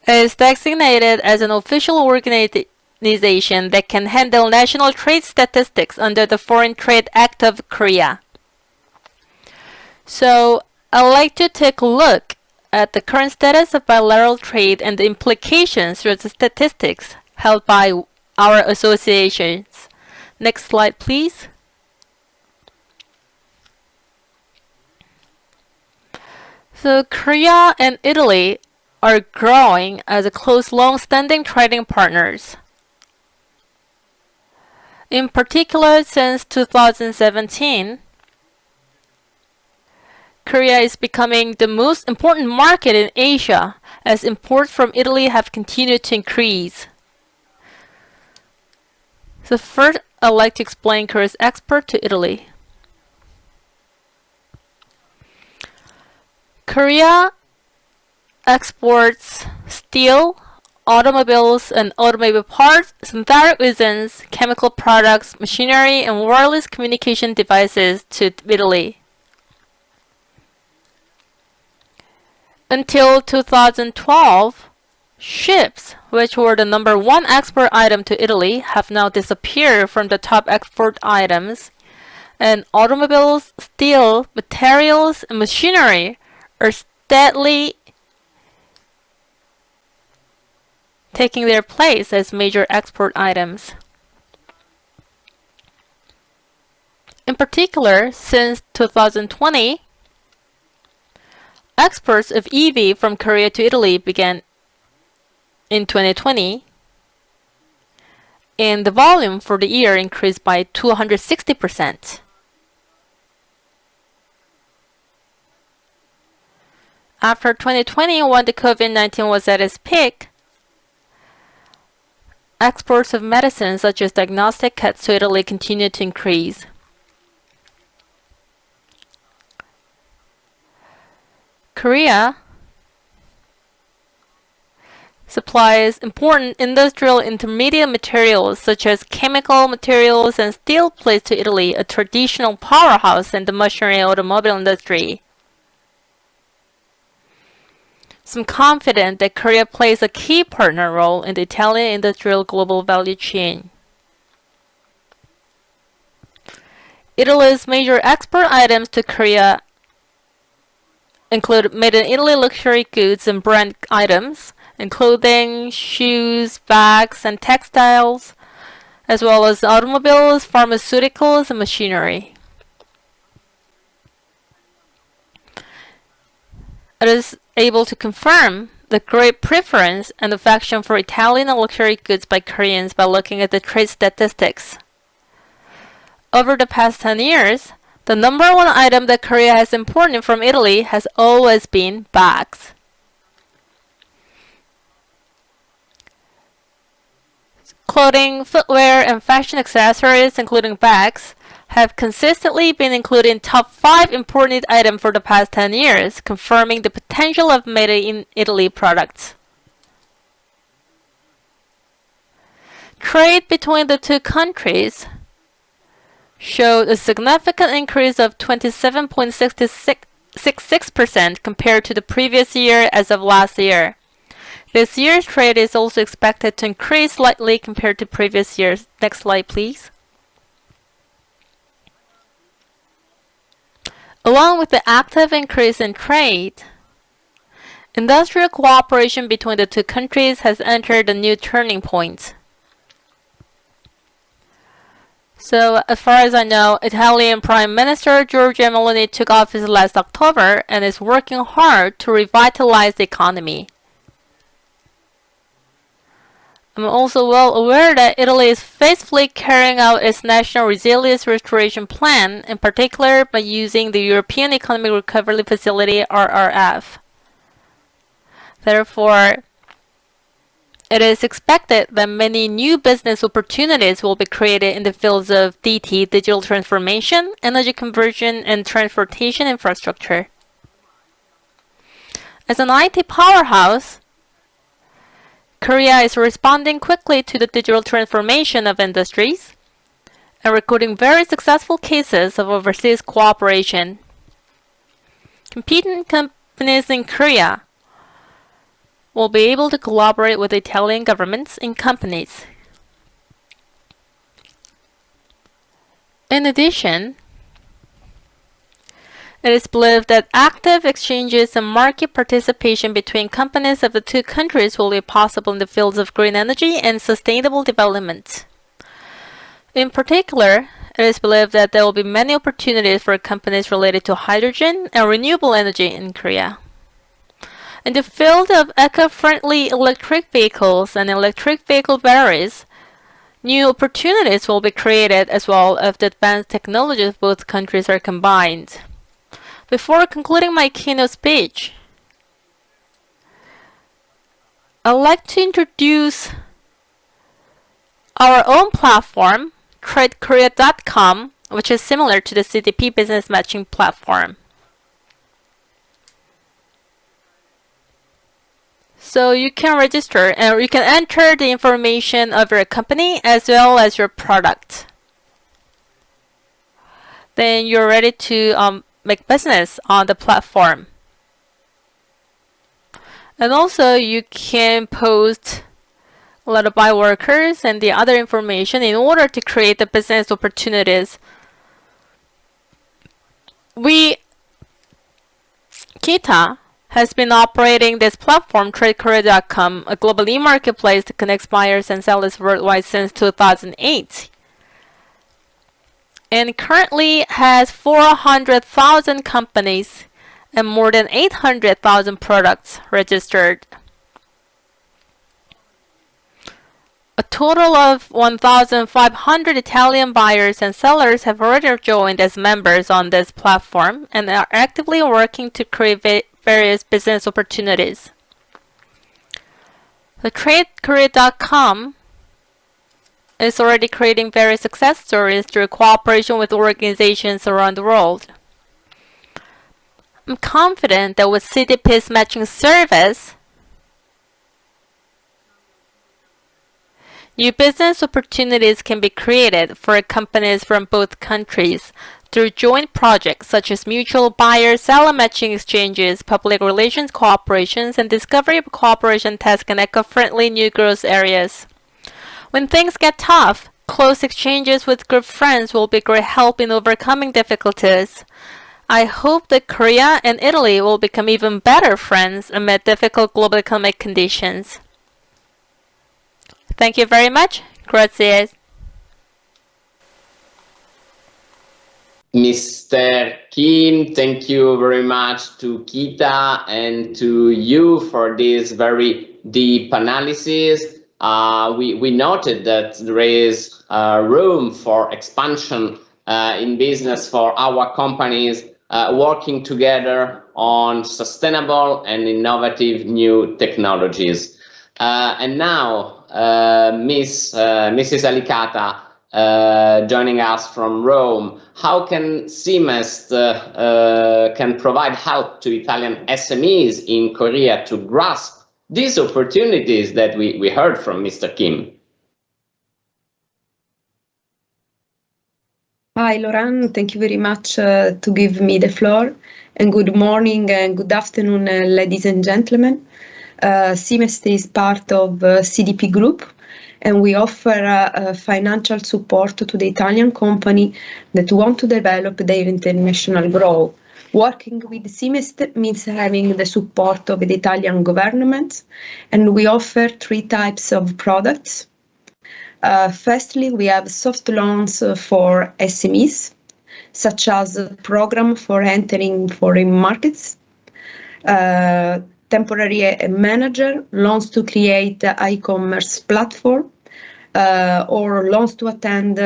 F: is designated as an official organization that can handle national trade statistics under the Foreign Trade Act of Korea. So I'd like to take a look at the current status of bilateral trade and the implications through the statistics held by our associations. Next slide, please. So Korea and Italy are growing as a close, long-standing trading partners. In particular, since 2017, Korea is becoming the most important market in Asia, as imports from Italy have continued to increase. So first, I'd like to explain Korea's export to Italy. Korea exports steel, automobiles and automobile parts, synthetic resins, chemical products, machinery, and wireless communication devices to Italy. Until 2012, ships, which were the #1 export item to Italy, have now disappeared from the top export items, and automobiles, steel, materials, and machinery are steadily taking their place as major export items. In particular, since 2020, exports of EV from Korea to Italy began in 2020, and the volume for the year increased by 260%. After 2020, when the COVID-19 was at its peak, exports of medicines such as diagnostic kits to Italy continued to increase. Korea supplies important industrial intermediate materials such as chemical materials and steel plates to Italy, a traditional powerhouse in the machinery and automobile industry. So I'm confident that Korea plays a key partner role in the Italian industrial global value chain. Italy's major export items to Korea include made in Italy luxury goods and brand items, and clothing, shoes, bags, and textiles, as well as automobiles, pharmaceuticals, and machinery. It is able to confirm the great preference and affection for Italian luxury goods by Koreans by looking at the trade statistics. Over the past 10 years, the number one item that Korea has imported from Italy has always been bags. Clothing, footwear, and fashion accessories, including bags, have consistently been included in top 5 imported items for the past 10 years, confirming the potential of made in Italy products. Trade between the two countries showed a significant increase of 27.66% compared to the previous year as of last year. This year's trade is also expected to increase slightly compared to previous years. Next slide, please. Along with the active increase in trade, industrial cooperation between the two countries has entered a new turning point. So, as far as I know, Italian Prime Minister Giorgia Meloni took office last October and is working hard to revitalize the economy. I'm also well aware that Italy is faithfully carrying out its National Resilience Restoration Plan, in particular by using the European Economic Recovery Facility (RRF). Therefore, it is expected that many new business opportunities will be created in the fields of DT, digital transformation, energy conversion, and transportation infrastructure. As an IT powerhouse, Korea is responding quickly to the digital transformation of industries and recording very successful cases of overseas cooperation. Competent companies in Korea will be able to collaborate with Italian governments and companies. In addition, it is believed that active exchanges and market participation between companies of the two countries will be possible in the fields of green energy and sustainable development. In particular, it is believed that there will be many opportunities for companies related to hydrogen and renewable energy in Korea. In the field of eco-friendly electric vehicles and electric vehicle batteries, new opportunities will be created as well as the advanced technologies of both countries are combined. Before concluding my keynote speech, I'd like to introduce our own platform, TradeKorea.com, which is similar to the CDP Business Matching Platform. So you can register and you can enter the information of your company as well as your product. Then you're ready to make business on the platform. And also you can post a lot of buy workers and the other information in order to create the business opportunities. Kita has been operating this platform, TradeKorea.com, a global e-marketplace that connects buyers and sellers worldwide since 2008. And currently has 400,000 companies and more than 800,000 products registered. A total of 1,500 Italian buyers and sellers have already joined as members on this platform and are actively working to create various business opportunities. The TradeKorea.com is already creating various success stories through cooperation with organizations around the world. I'm confident that with CDP's matching service, new business opportunities can be created for companies from both countries through joint projects such as mutual buyer-seller matching exchanges, public relations cooperations, and discovery of cooperation tasks in eco-friendly new growth areas. When things get tough, close exchanges with good friends will be great help in overcoming difficulties. I hope that Korea and Italy will become even better friends amid difficult global economic conditions. Thank you very much. Grazie.
B: Mr. Kim, thank you very much to Kita and to you for this very deep analysis. We noted that there is room for expansion in business for our companies working together on sustainable and innovative new technologies. And now, Mrs. Alicata, joining us from Rome, how can CMEST can provide help to Italian SMEs in Korea to grasp these opportunities that we heard from Mr. Kim?
I: Hi, Laurent. Thank you very much to give me the floor. And good morning and good afternoon, ladies and gentlemen. CMEST is part of CDP Group, and we offer financial support to the Italian company that want to develop their international growth. Working with CMEST means having the support of the Italian government, and we offer 3 types of products. Firstly, we have soft loans for SMEs, such as a program for entering foreign markets, temporary manager, loans to create an e-commerce platform, or loans to attend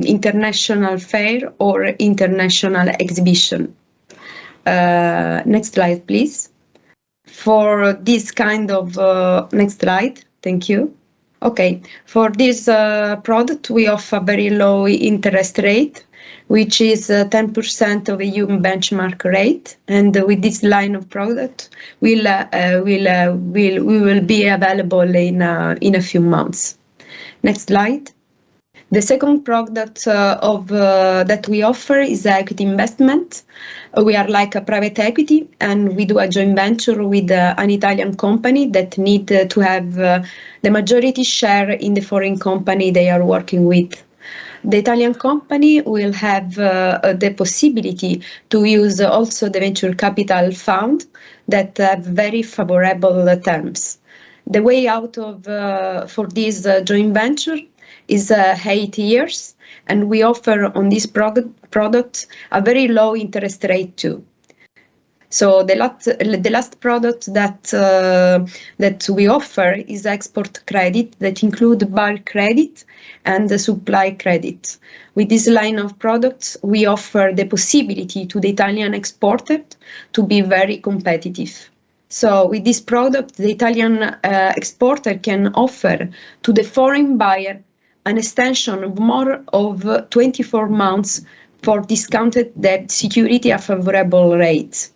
I: international fair or international exhibition. Next slide, please. For this kind of, next slide, thank you. Okay, for this product, we offer very low interest rate, which is 10% of EU benchmark rate. And with this line of product, we will be available in a few months. Next slide. The second product that we offer is equity investment. We are like a private equity, and we do a joint venture with an Italian company that need to have the majority share in the foreign company they are working with. The Italian company will have the possibility to use also the venture capital fund that have very favorable terms. The way out of for this joint venture is 8 years, and we offer on this product a very low interest rate too. So the last product that we offer is export credit that include bulk credit and the supply credit. With this line of products, we offer the possibility to the Italian exporter to be very competitive. So with this product, the Italian exporter can offer to the foreign buyer an extension of more of 24 months for discounted debt security at favorable rates.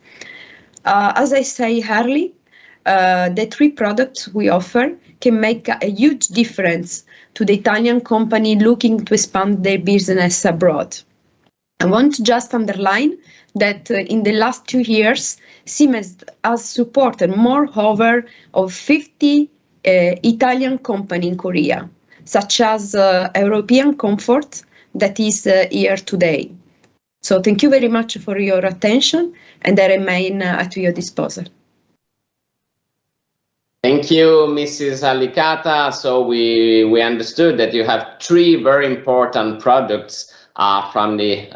I: As I say early, the 3 products we offer can make a huge difference to the Italian company looking to expand their business abroad. I want to just underline that in the last 2 years, CMEST has supported more over of 50 Italian companies in Korea, such as European Comfort that is here today. So thank you very much for your attention, and I remain at your disposal.
B: Thank you, Mrs. Alicata. So we understood that you have 3 very important products from the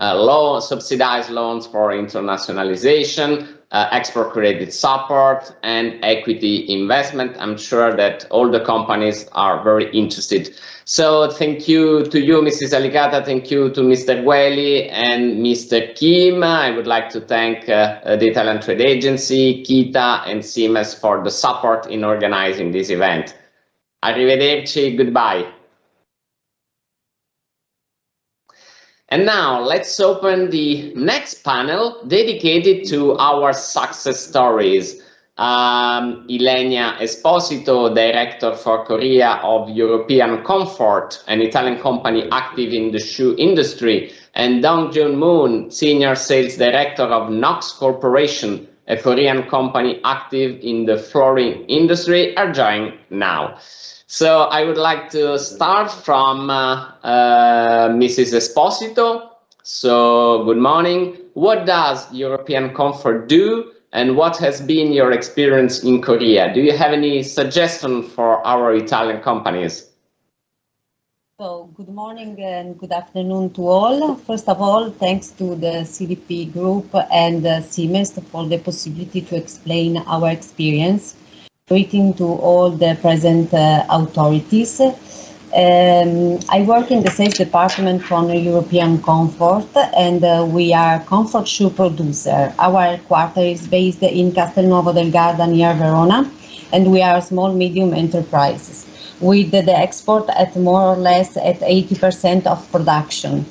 B: subsidized loans for internationalization, export credit support, and equity investment. I'm sure that all the companies are very interested. So thank you to you, Mrs. Alicata. Thank you to Mr. Gueli and Mr. Kim. I would like to thank the Italian Trade Agency, Kita, and CMEST for the support in organizing this event. Arrivederci, goodbye. And now let's open the next panel dedicated to our success stories. Ilenia Esposito, Director for Korea of European Comfort, an Italian company active in the shoe industry, and Dong-Jun Moon, Senior Sales Director of Knox Corporation, a Korean company active in the flooring industry, are joining now. So I would like to start from Mrs. Esposito. So good morning. What does European Comfort do, and what has been your experience in Korea? Do you have any suggestion for our Italian companies?
J: So good morning and good afternoon to all. First of all, thanks to the CDP group and Siemens for the possibility to explain our experience. Greeting to all the present authorities. I work in the sales department for European Comfort, and we are comfort shoe producer. Our headquarters is based in Castelnuovo del Garda near Verona, and we are a small-medium enterprises with the export at more or less at 80% of production.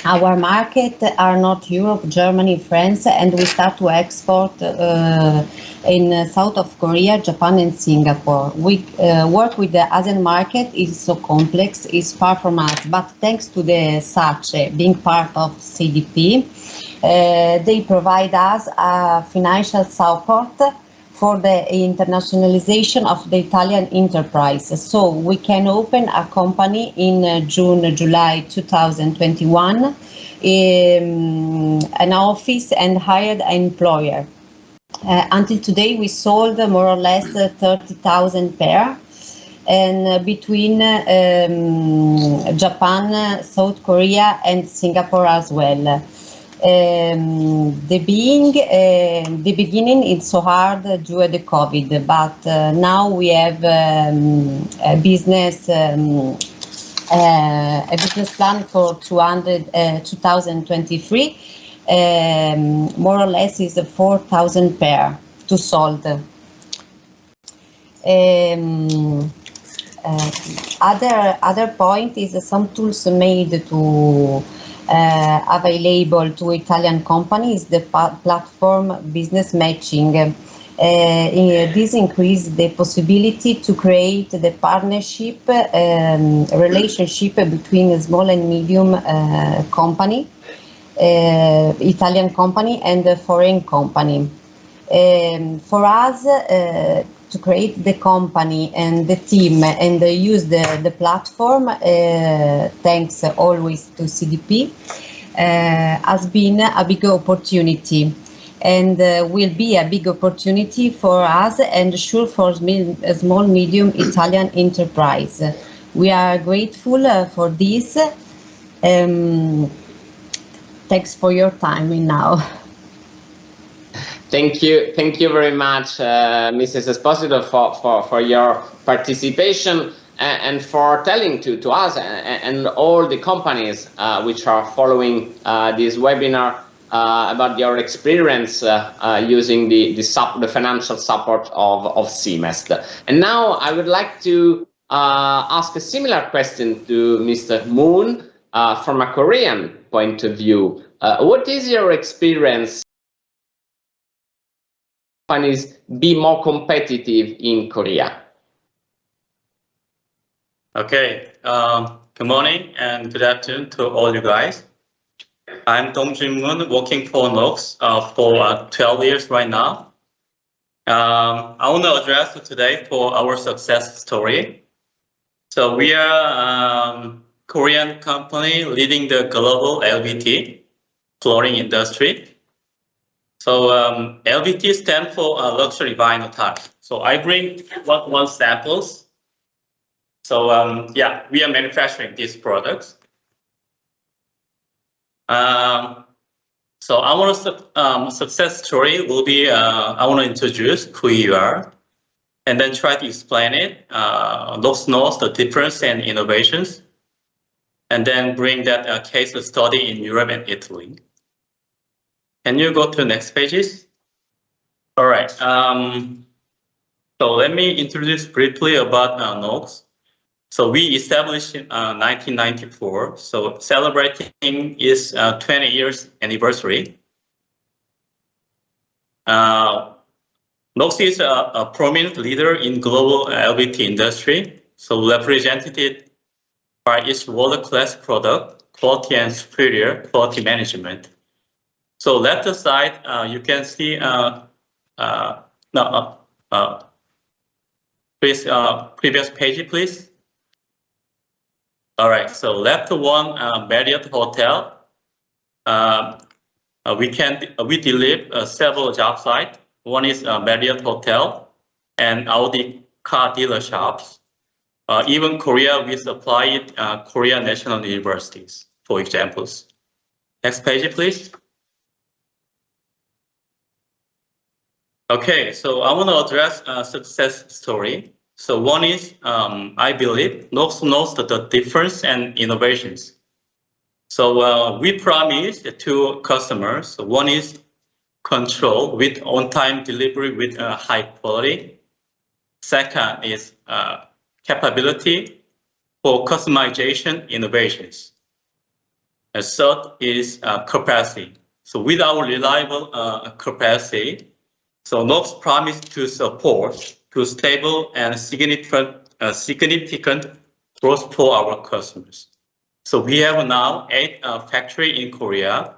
J: Our market are not Europe, Germany, France, and we start to export in South of Korea, Japan, and Singapore. We work with the Asian market. Is so complex, is far from us, but thanks to the SACE being part of CDP, they provide us financial support for the internationalization of the Italian enterprise. So we can open a company in July 2021, an office and hired an employer. Until today, we sold more or less 30,000 pair, and between Japan, South Korea, and Singapore as well. The beginning it's so hard due to the COVID, but now we have a business plan for 2023. More or less is 4,000 pair to sold. Other point is some tools made to available to Italian companies, the platform Business Matching. This increases the possibility to create the partnership relationship between a small and medium company, Italian company, and a foreign company. For us, to create the company and the team and use the platform, thanks always to CDP, has been a big opportunity, and will be a big opportunity for us and sure for small medium Italian enterprise. We are grateful for this. Thanks for your time now.
B: Thank you very much, Mrs. Esposito, for your participation and for telling to us and all the companies which are following this webinar about your experience using the financial support of Siemens. And now I would like to ask a similar question to Mr. Moon from a Korean point of view. What is your experience? Companies be more competitive in Korea?
K: Okay, good morning and good afternoon to all you guys. I'm Dong-Jun Moon, working for Knox for 12 years right now. I want to address today for our success story. So we are a Korean company leading the global LVT, flooring industry. So LVT stands for luxury vinyl tile. So I bring one samples. So yeah, we are manufacturing these products. So our success story will be, I want to introduce who you are and then try to explain it. Knox knows the difference and innovations, and then bring that case study in Europe and Italy. Can you go to the next pages? All right. So let me introduce briefly about Knox. So we established in 1994. So celebrating its 20 years anniversary. NOX is a prominent leader in global LVT industry, so represented by its world-class product, quality and superior quality management. So left side, you can see, please, previous page, please. All right, so left one, Marriott Hotel. We deliver several job sites. One is Marriott Hotel and Audi car dealer shops. Even Korea, we supply it Korea national universities, for examples. Next page, please. Okay, so I want to address a success story. So one is, I believe, NOX knows the difference and innovations. So we promise to customers, one is control with on-time delivery with high quality. Second is capability for customization innovations. And third is capacity. So with our reliable capacity, so NOX promise to support to stable and significant growth for our customers. So we have now 8 factories in Korea,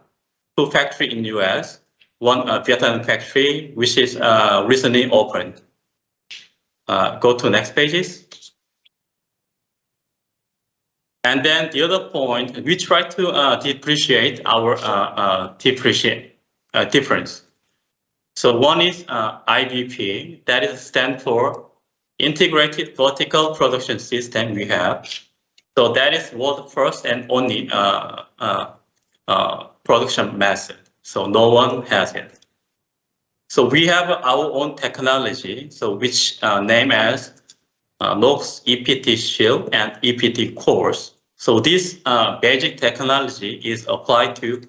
K: 2 factories in US, 1 Vietnam factory, which is recently opened. Go to next pages. And then the other point, we try to depreciate our difference. So one is IVP, that is stand for Integrated Vertical Production System we have. So that is world first and only production method. So no one has it. So we have our own technology, so which name as NOX EPT Shield and EPT Cores. So this basic technology is applied to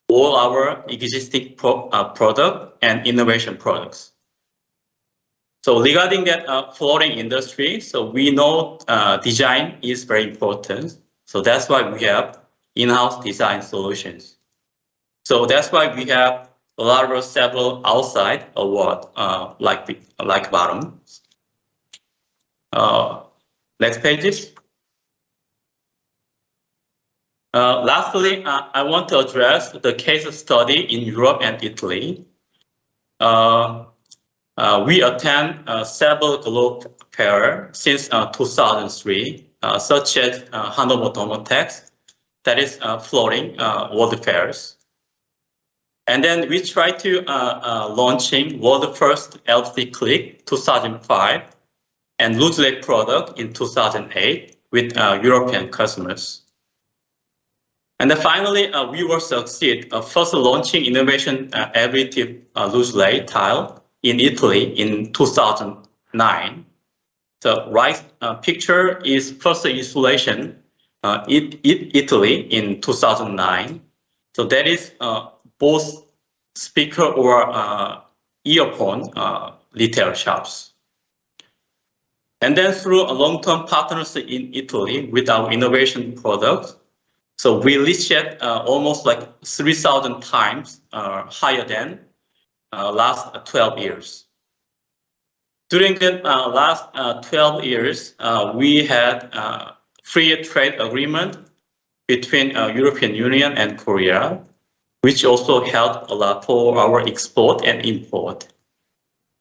K: all our existing product and innovation products. So regarding that flooring industry, so we know design is very important. So that's why we have in-house design solutions. So that's why we have a lot of several outside award like bottom. Next pages. Lastly, I want to address the case study in Europe and Italy. We attend several global fairs since 2003, such as Hanover Domotex, that is flooring world fairs. And then we try to launching world first LVT Click 2005 and loose leg product in 2008 with European customers. And then finally, we will succeed first launching innovation LVT loose leg tile in Italy in 2009. The right picture is first installation in Italy in 2009. So that is both speaker or earphone retail shops. And then through a long-term partnership in Italy with our innovation products, so we reached almost like 3,000 times higher than last 12 years. During the last 12 years, we had free trade agreement between European Union and Korea, which also helped a lot for our export and import.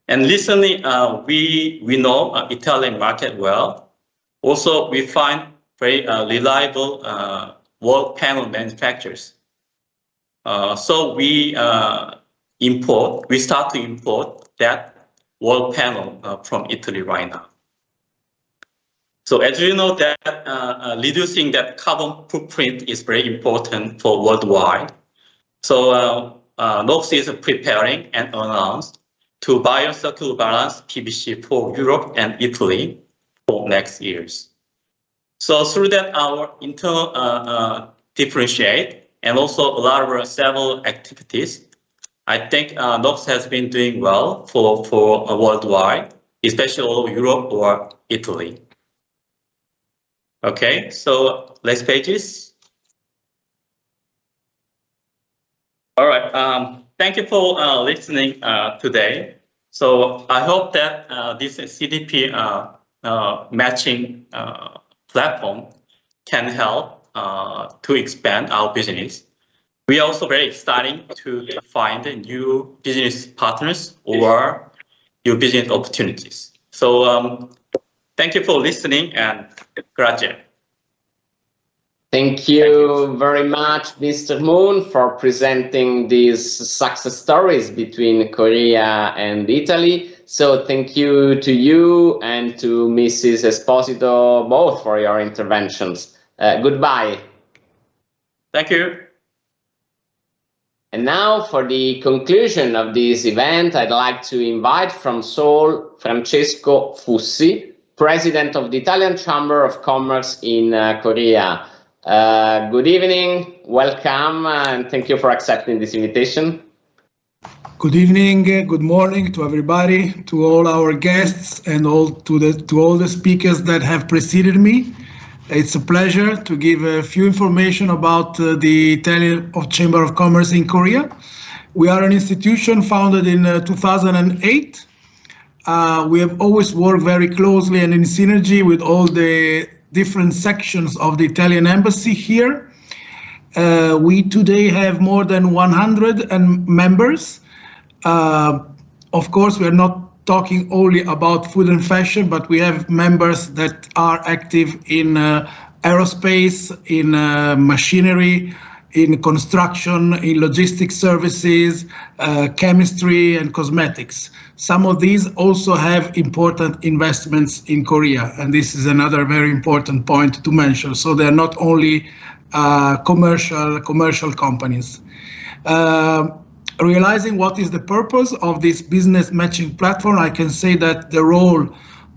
K: And recently, we know Italian market well. Also, we find very reliable wall panel manufacturers. So we start to import that wall panel from Italy right now. So as you know that reducing that carbon footprint is very important for worldwide. So NOX is preparing and announced to biocircular balance PVC for Europe and Italy for next years. So through that, our internal differentiate and also a lot of several activities, I think NOX has been doing well for worldwide, especially all Europe or Italy. Okay, so next pages. All right, thank you for listening today. So I hope that this CDP matching platform can help to expand our business. We are also very exciting to find new business partners or new business opportunities. So thank you for listening and grazie.
B: Thank you very much, Mr. Moon, for presenting these success stories between Korea and Italy. So thank you to you and to Mrs. Esposito both for your interventions. Goodbye.
K: Thank you.
B: And now for the conclusion of this event, I'd like to invite from Seoul, Francesco Fussi, President of the Italian Chamber of Commerce in Korea. Good evening, welcome, and thank you for accepting this invitation.
L: Good evening, good morning to everybody, to all our guests, and to all the speakers that have preceded me. It's a pleasure to give a few information about the Italian Chamber of Commerce in Korea. We are an institution founded in 2008. We have always worked very closely and in synergy with all the different sections of the Italian embassy here. We today have more than 100 members. Of course, we are not talking only about food and fashion, but we have members that are active in aerospace, in machinery, in construction, in logistics services, chemistry and cosmetics. Some of these also have important investments in Korea, and this is another very important point to mention. So they're not only commercial companies. Realizing what is the purpose of this business matching platform, I can say that the role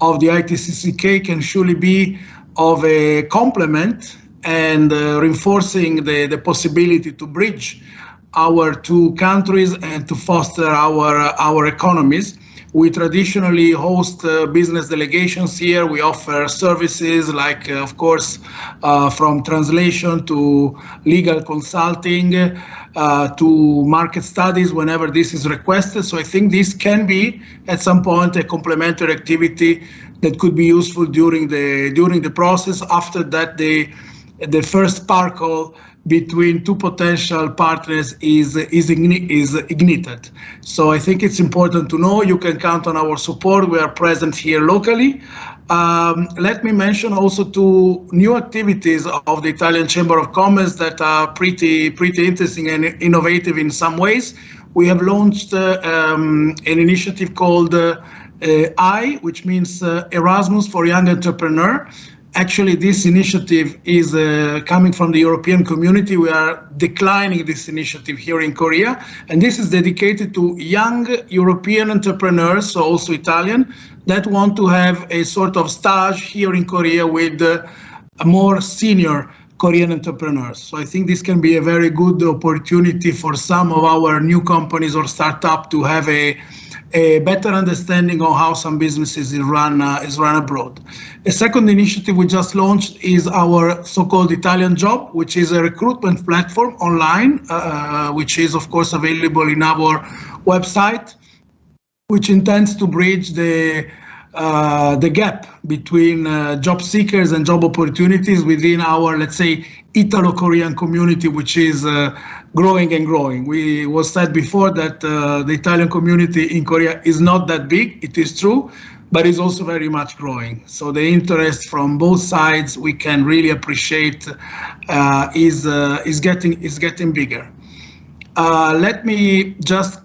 L: of the ITCCK can surely be of a complement and reinforcing the possibility to bridge our two countries and to foster our economies. We traditionally host business delegations here. We offer services like, of course, from translation to legal consulting to market studies whenever this is requested. So I think this can be, at some point, a complementary activity that could be useful during the process. After that, the first sparkle between two potential partners is ignited. So I think it's important to know you can count on our support. We are present here locally. Let me mention also two new activities of the Italian Chamber of Commerce that are pretty interesting and innovative in some ways. We have launched an initiative called I, which means Erasmus for Young Entrepreneur. Actually, this initiative is coming from the European community. We are declining this initiative here in Korea, and this is dedicated to young European entrepreneurs, so also Italian, that want to have a sort of stage here in Korea with more senior Korean entrepreneurs. So I think this can be a very good opportunity for some of our new companies or startups to have a better understanding of how some businesses is run abroad. A second initiative we just launched is our so-called Italian Job, which is a recruitment platform online, which is of course available in our website, which intends to bridge the gap between job seekers and job opportunities within our, let's say, Italo-Korean community, which is growing and growing. It was said before that the Italian community in Korea is not that big. It is true, but it's also very much growing. So the interest from both sides, we can really appreciate, is getting bigger. Let me just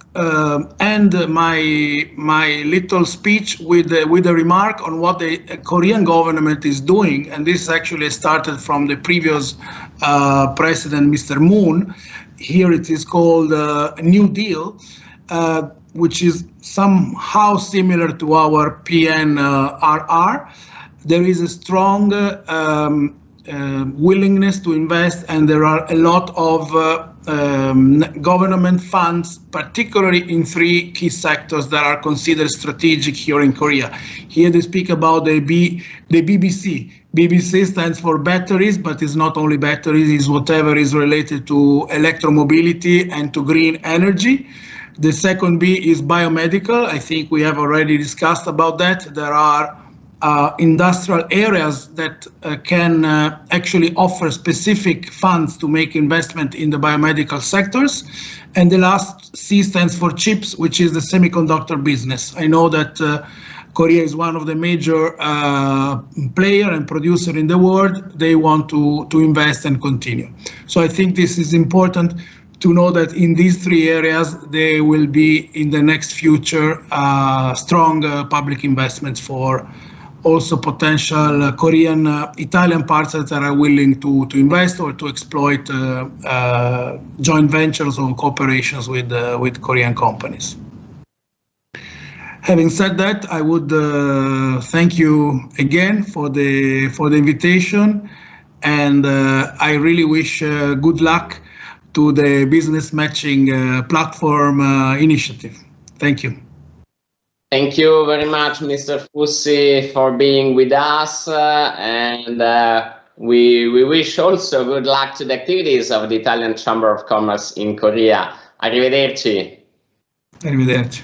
L: end my little speech with a remark on what the Korean government is doing, and this actually started from the previous president, Mr. Moon. Here it is called New Deal, which is somehow similar to our PNRR. There is a strong willingness to invest, and there are a lot of government funds, particularly in three key sectors that are considered strategic here in Korea. Here they speak about the BBC. BBC stands for batteries, but it's not only batteries, it's whatever is related to electromobility and to green energy. The second B is biomedical. I think we have already discussed about that. There are industrial areas that can actually offer specific funds to make investment in the biomedical sectors. And the last C stands for chips, which is the semiconductor business. I know that Korea is one of the major player and producer in the world. They want to invest and continue. So I think this is important to know that in these three areas, there will be in the next future strong public investments for also potential Korean, Italian partners that are willing to invest or to exploit joint ventures or cooperations with Korean companies. Having said that, I would thank you again for the invitation, and I really wish good luck to the business matching platform initiative. Thank you.
B: Thank you very much, Mr. Fussi, for being with us, and we wish also good luck to the activities of the Italian Chamber of Commerce in Korea. Arrivederci.
L: Arrivederci.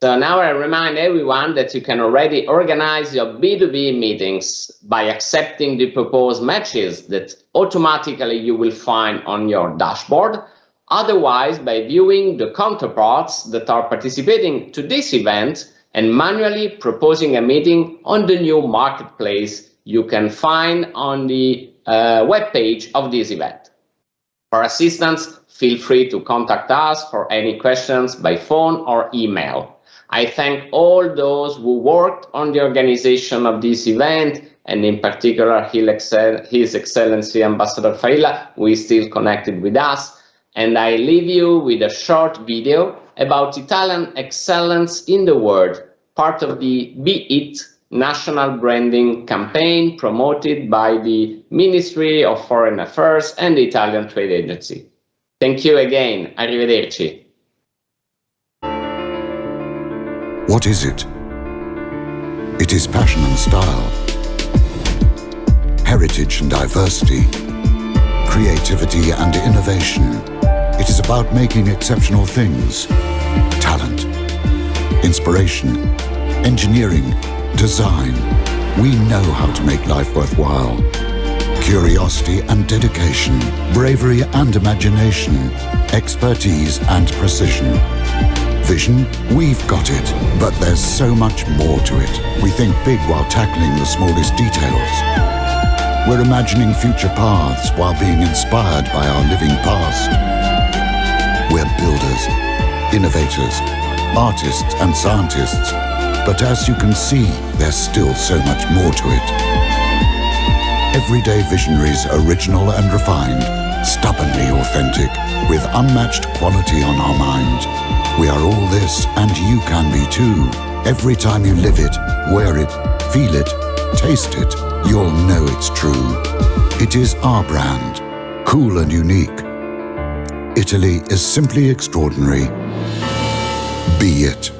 B: So now I remind everyone that you can already organize your B2B meetings by accepting the proposed matches that automatically you will find on your dashboard. Otherwise, by viewing the counterparts that are participating to this event and manually proposing a meeting on the new marketplace you can find on the webpage of this event. For assistance, feel free to contact us for any questions by phone or email. I thank all those who worked on the organization of this event, and in particular His Excellency Ambassador Failla, who is still connected with us. And I leave you with a short video about Italian excellence in the world, part of the Be It national branding campaign promoted by the Ministry of Foreign Affairs and the Italian Trade Agency. Thank you again. Arrivederci.
M: What is it? It is passion and style, heritage and diversity, creativity and innovation. It is about making exceptional things, talent, inspiration, engineering, design. We know how to make life worthwhile. Curiosity and dedication, bravery and imagination, expertise and precision. Vision, we've got it, but there's so much more to it. We think big while tackling the smallest details. We're imagining future paths while being inspired by our living past. We're builders, innovators, artists and scientists, but as you can see, there's still so much more to it. Everyday visionaries, original and refined, stubbornly authentic, with unmatched quality on our mind. We are all this, and you can be too. Every time you live it, wear it, feel it, taste it, you'll know it's true. It is our brand, cool and unique. Italy is simply extraordinary. Be it.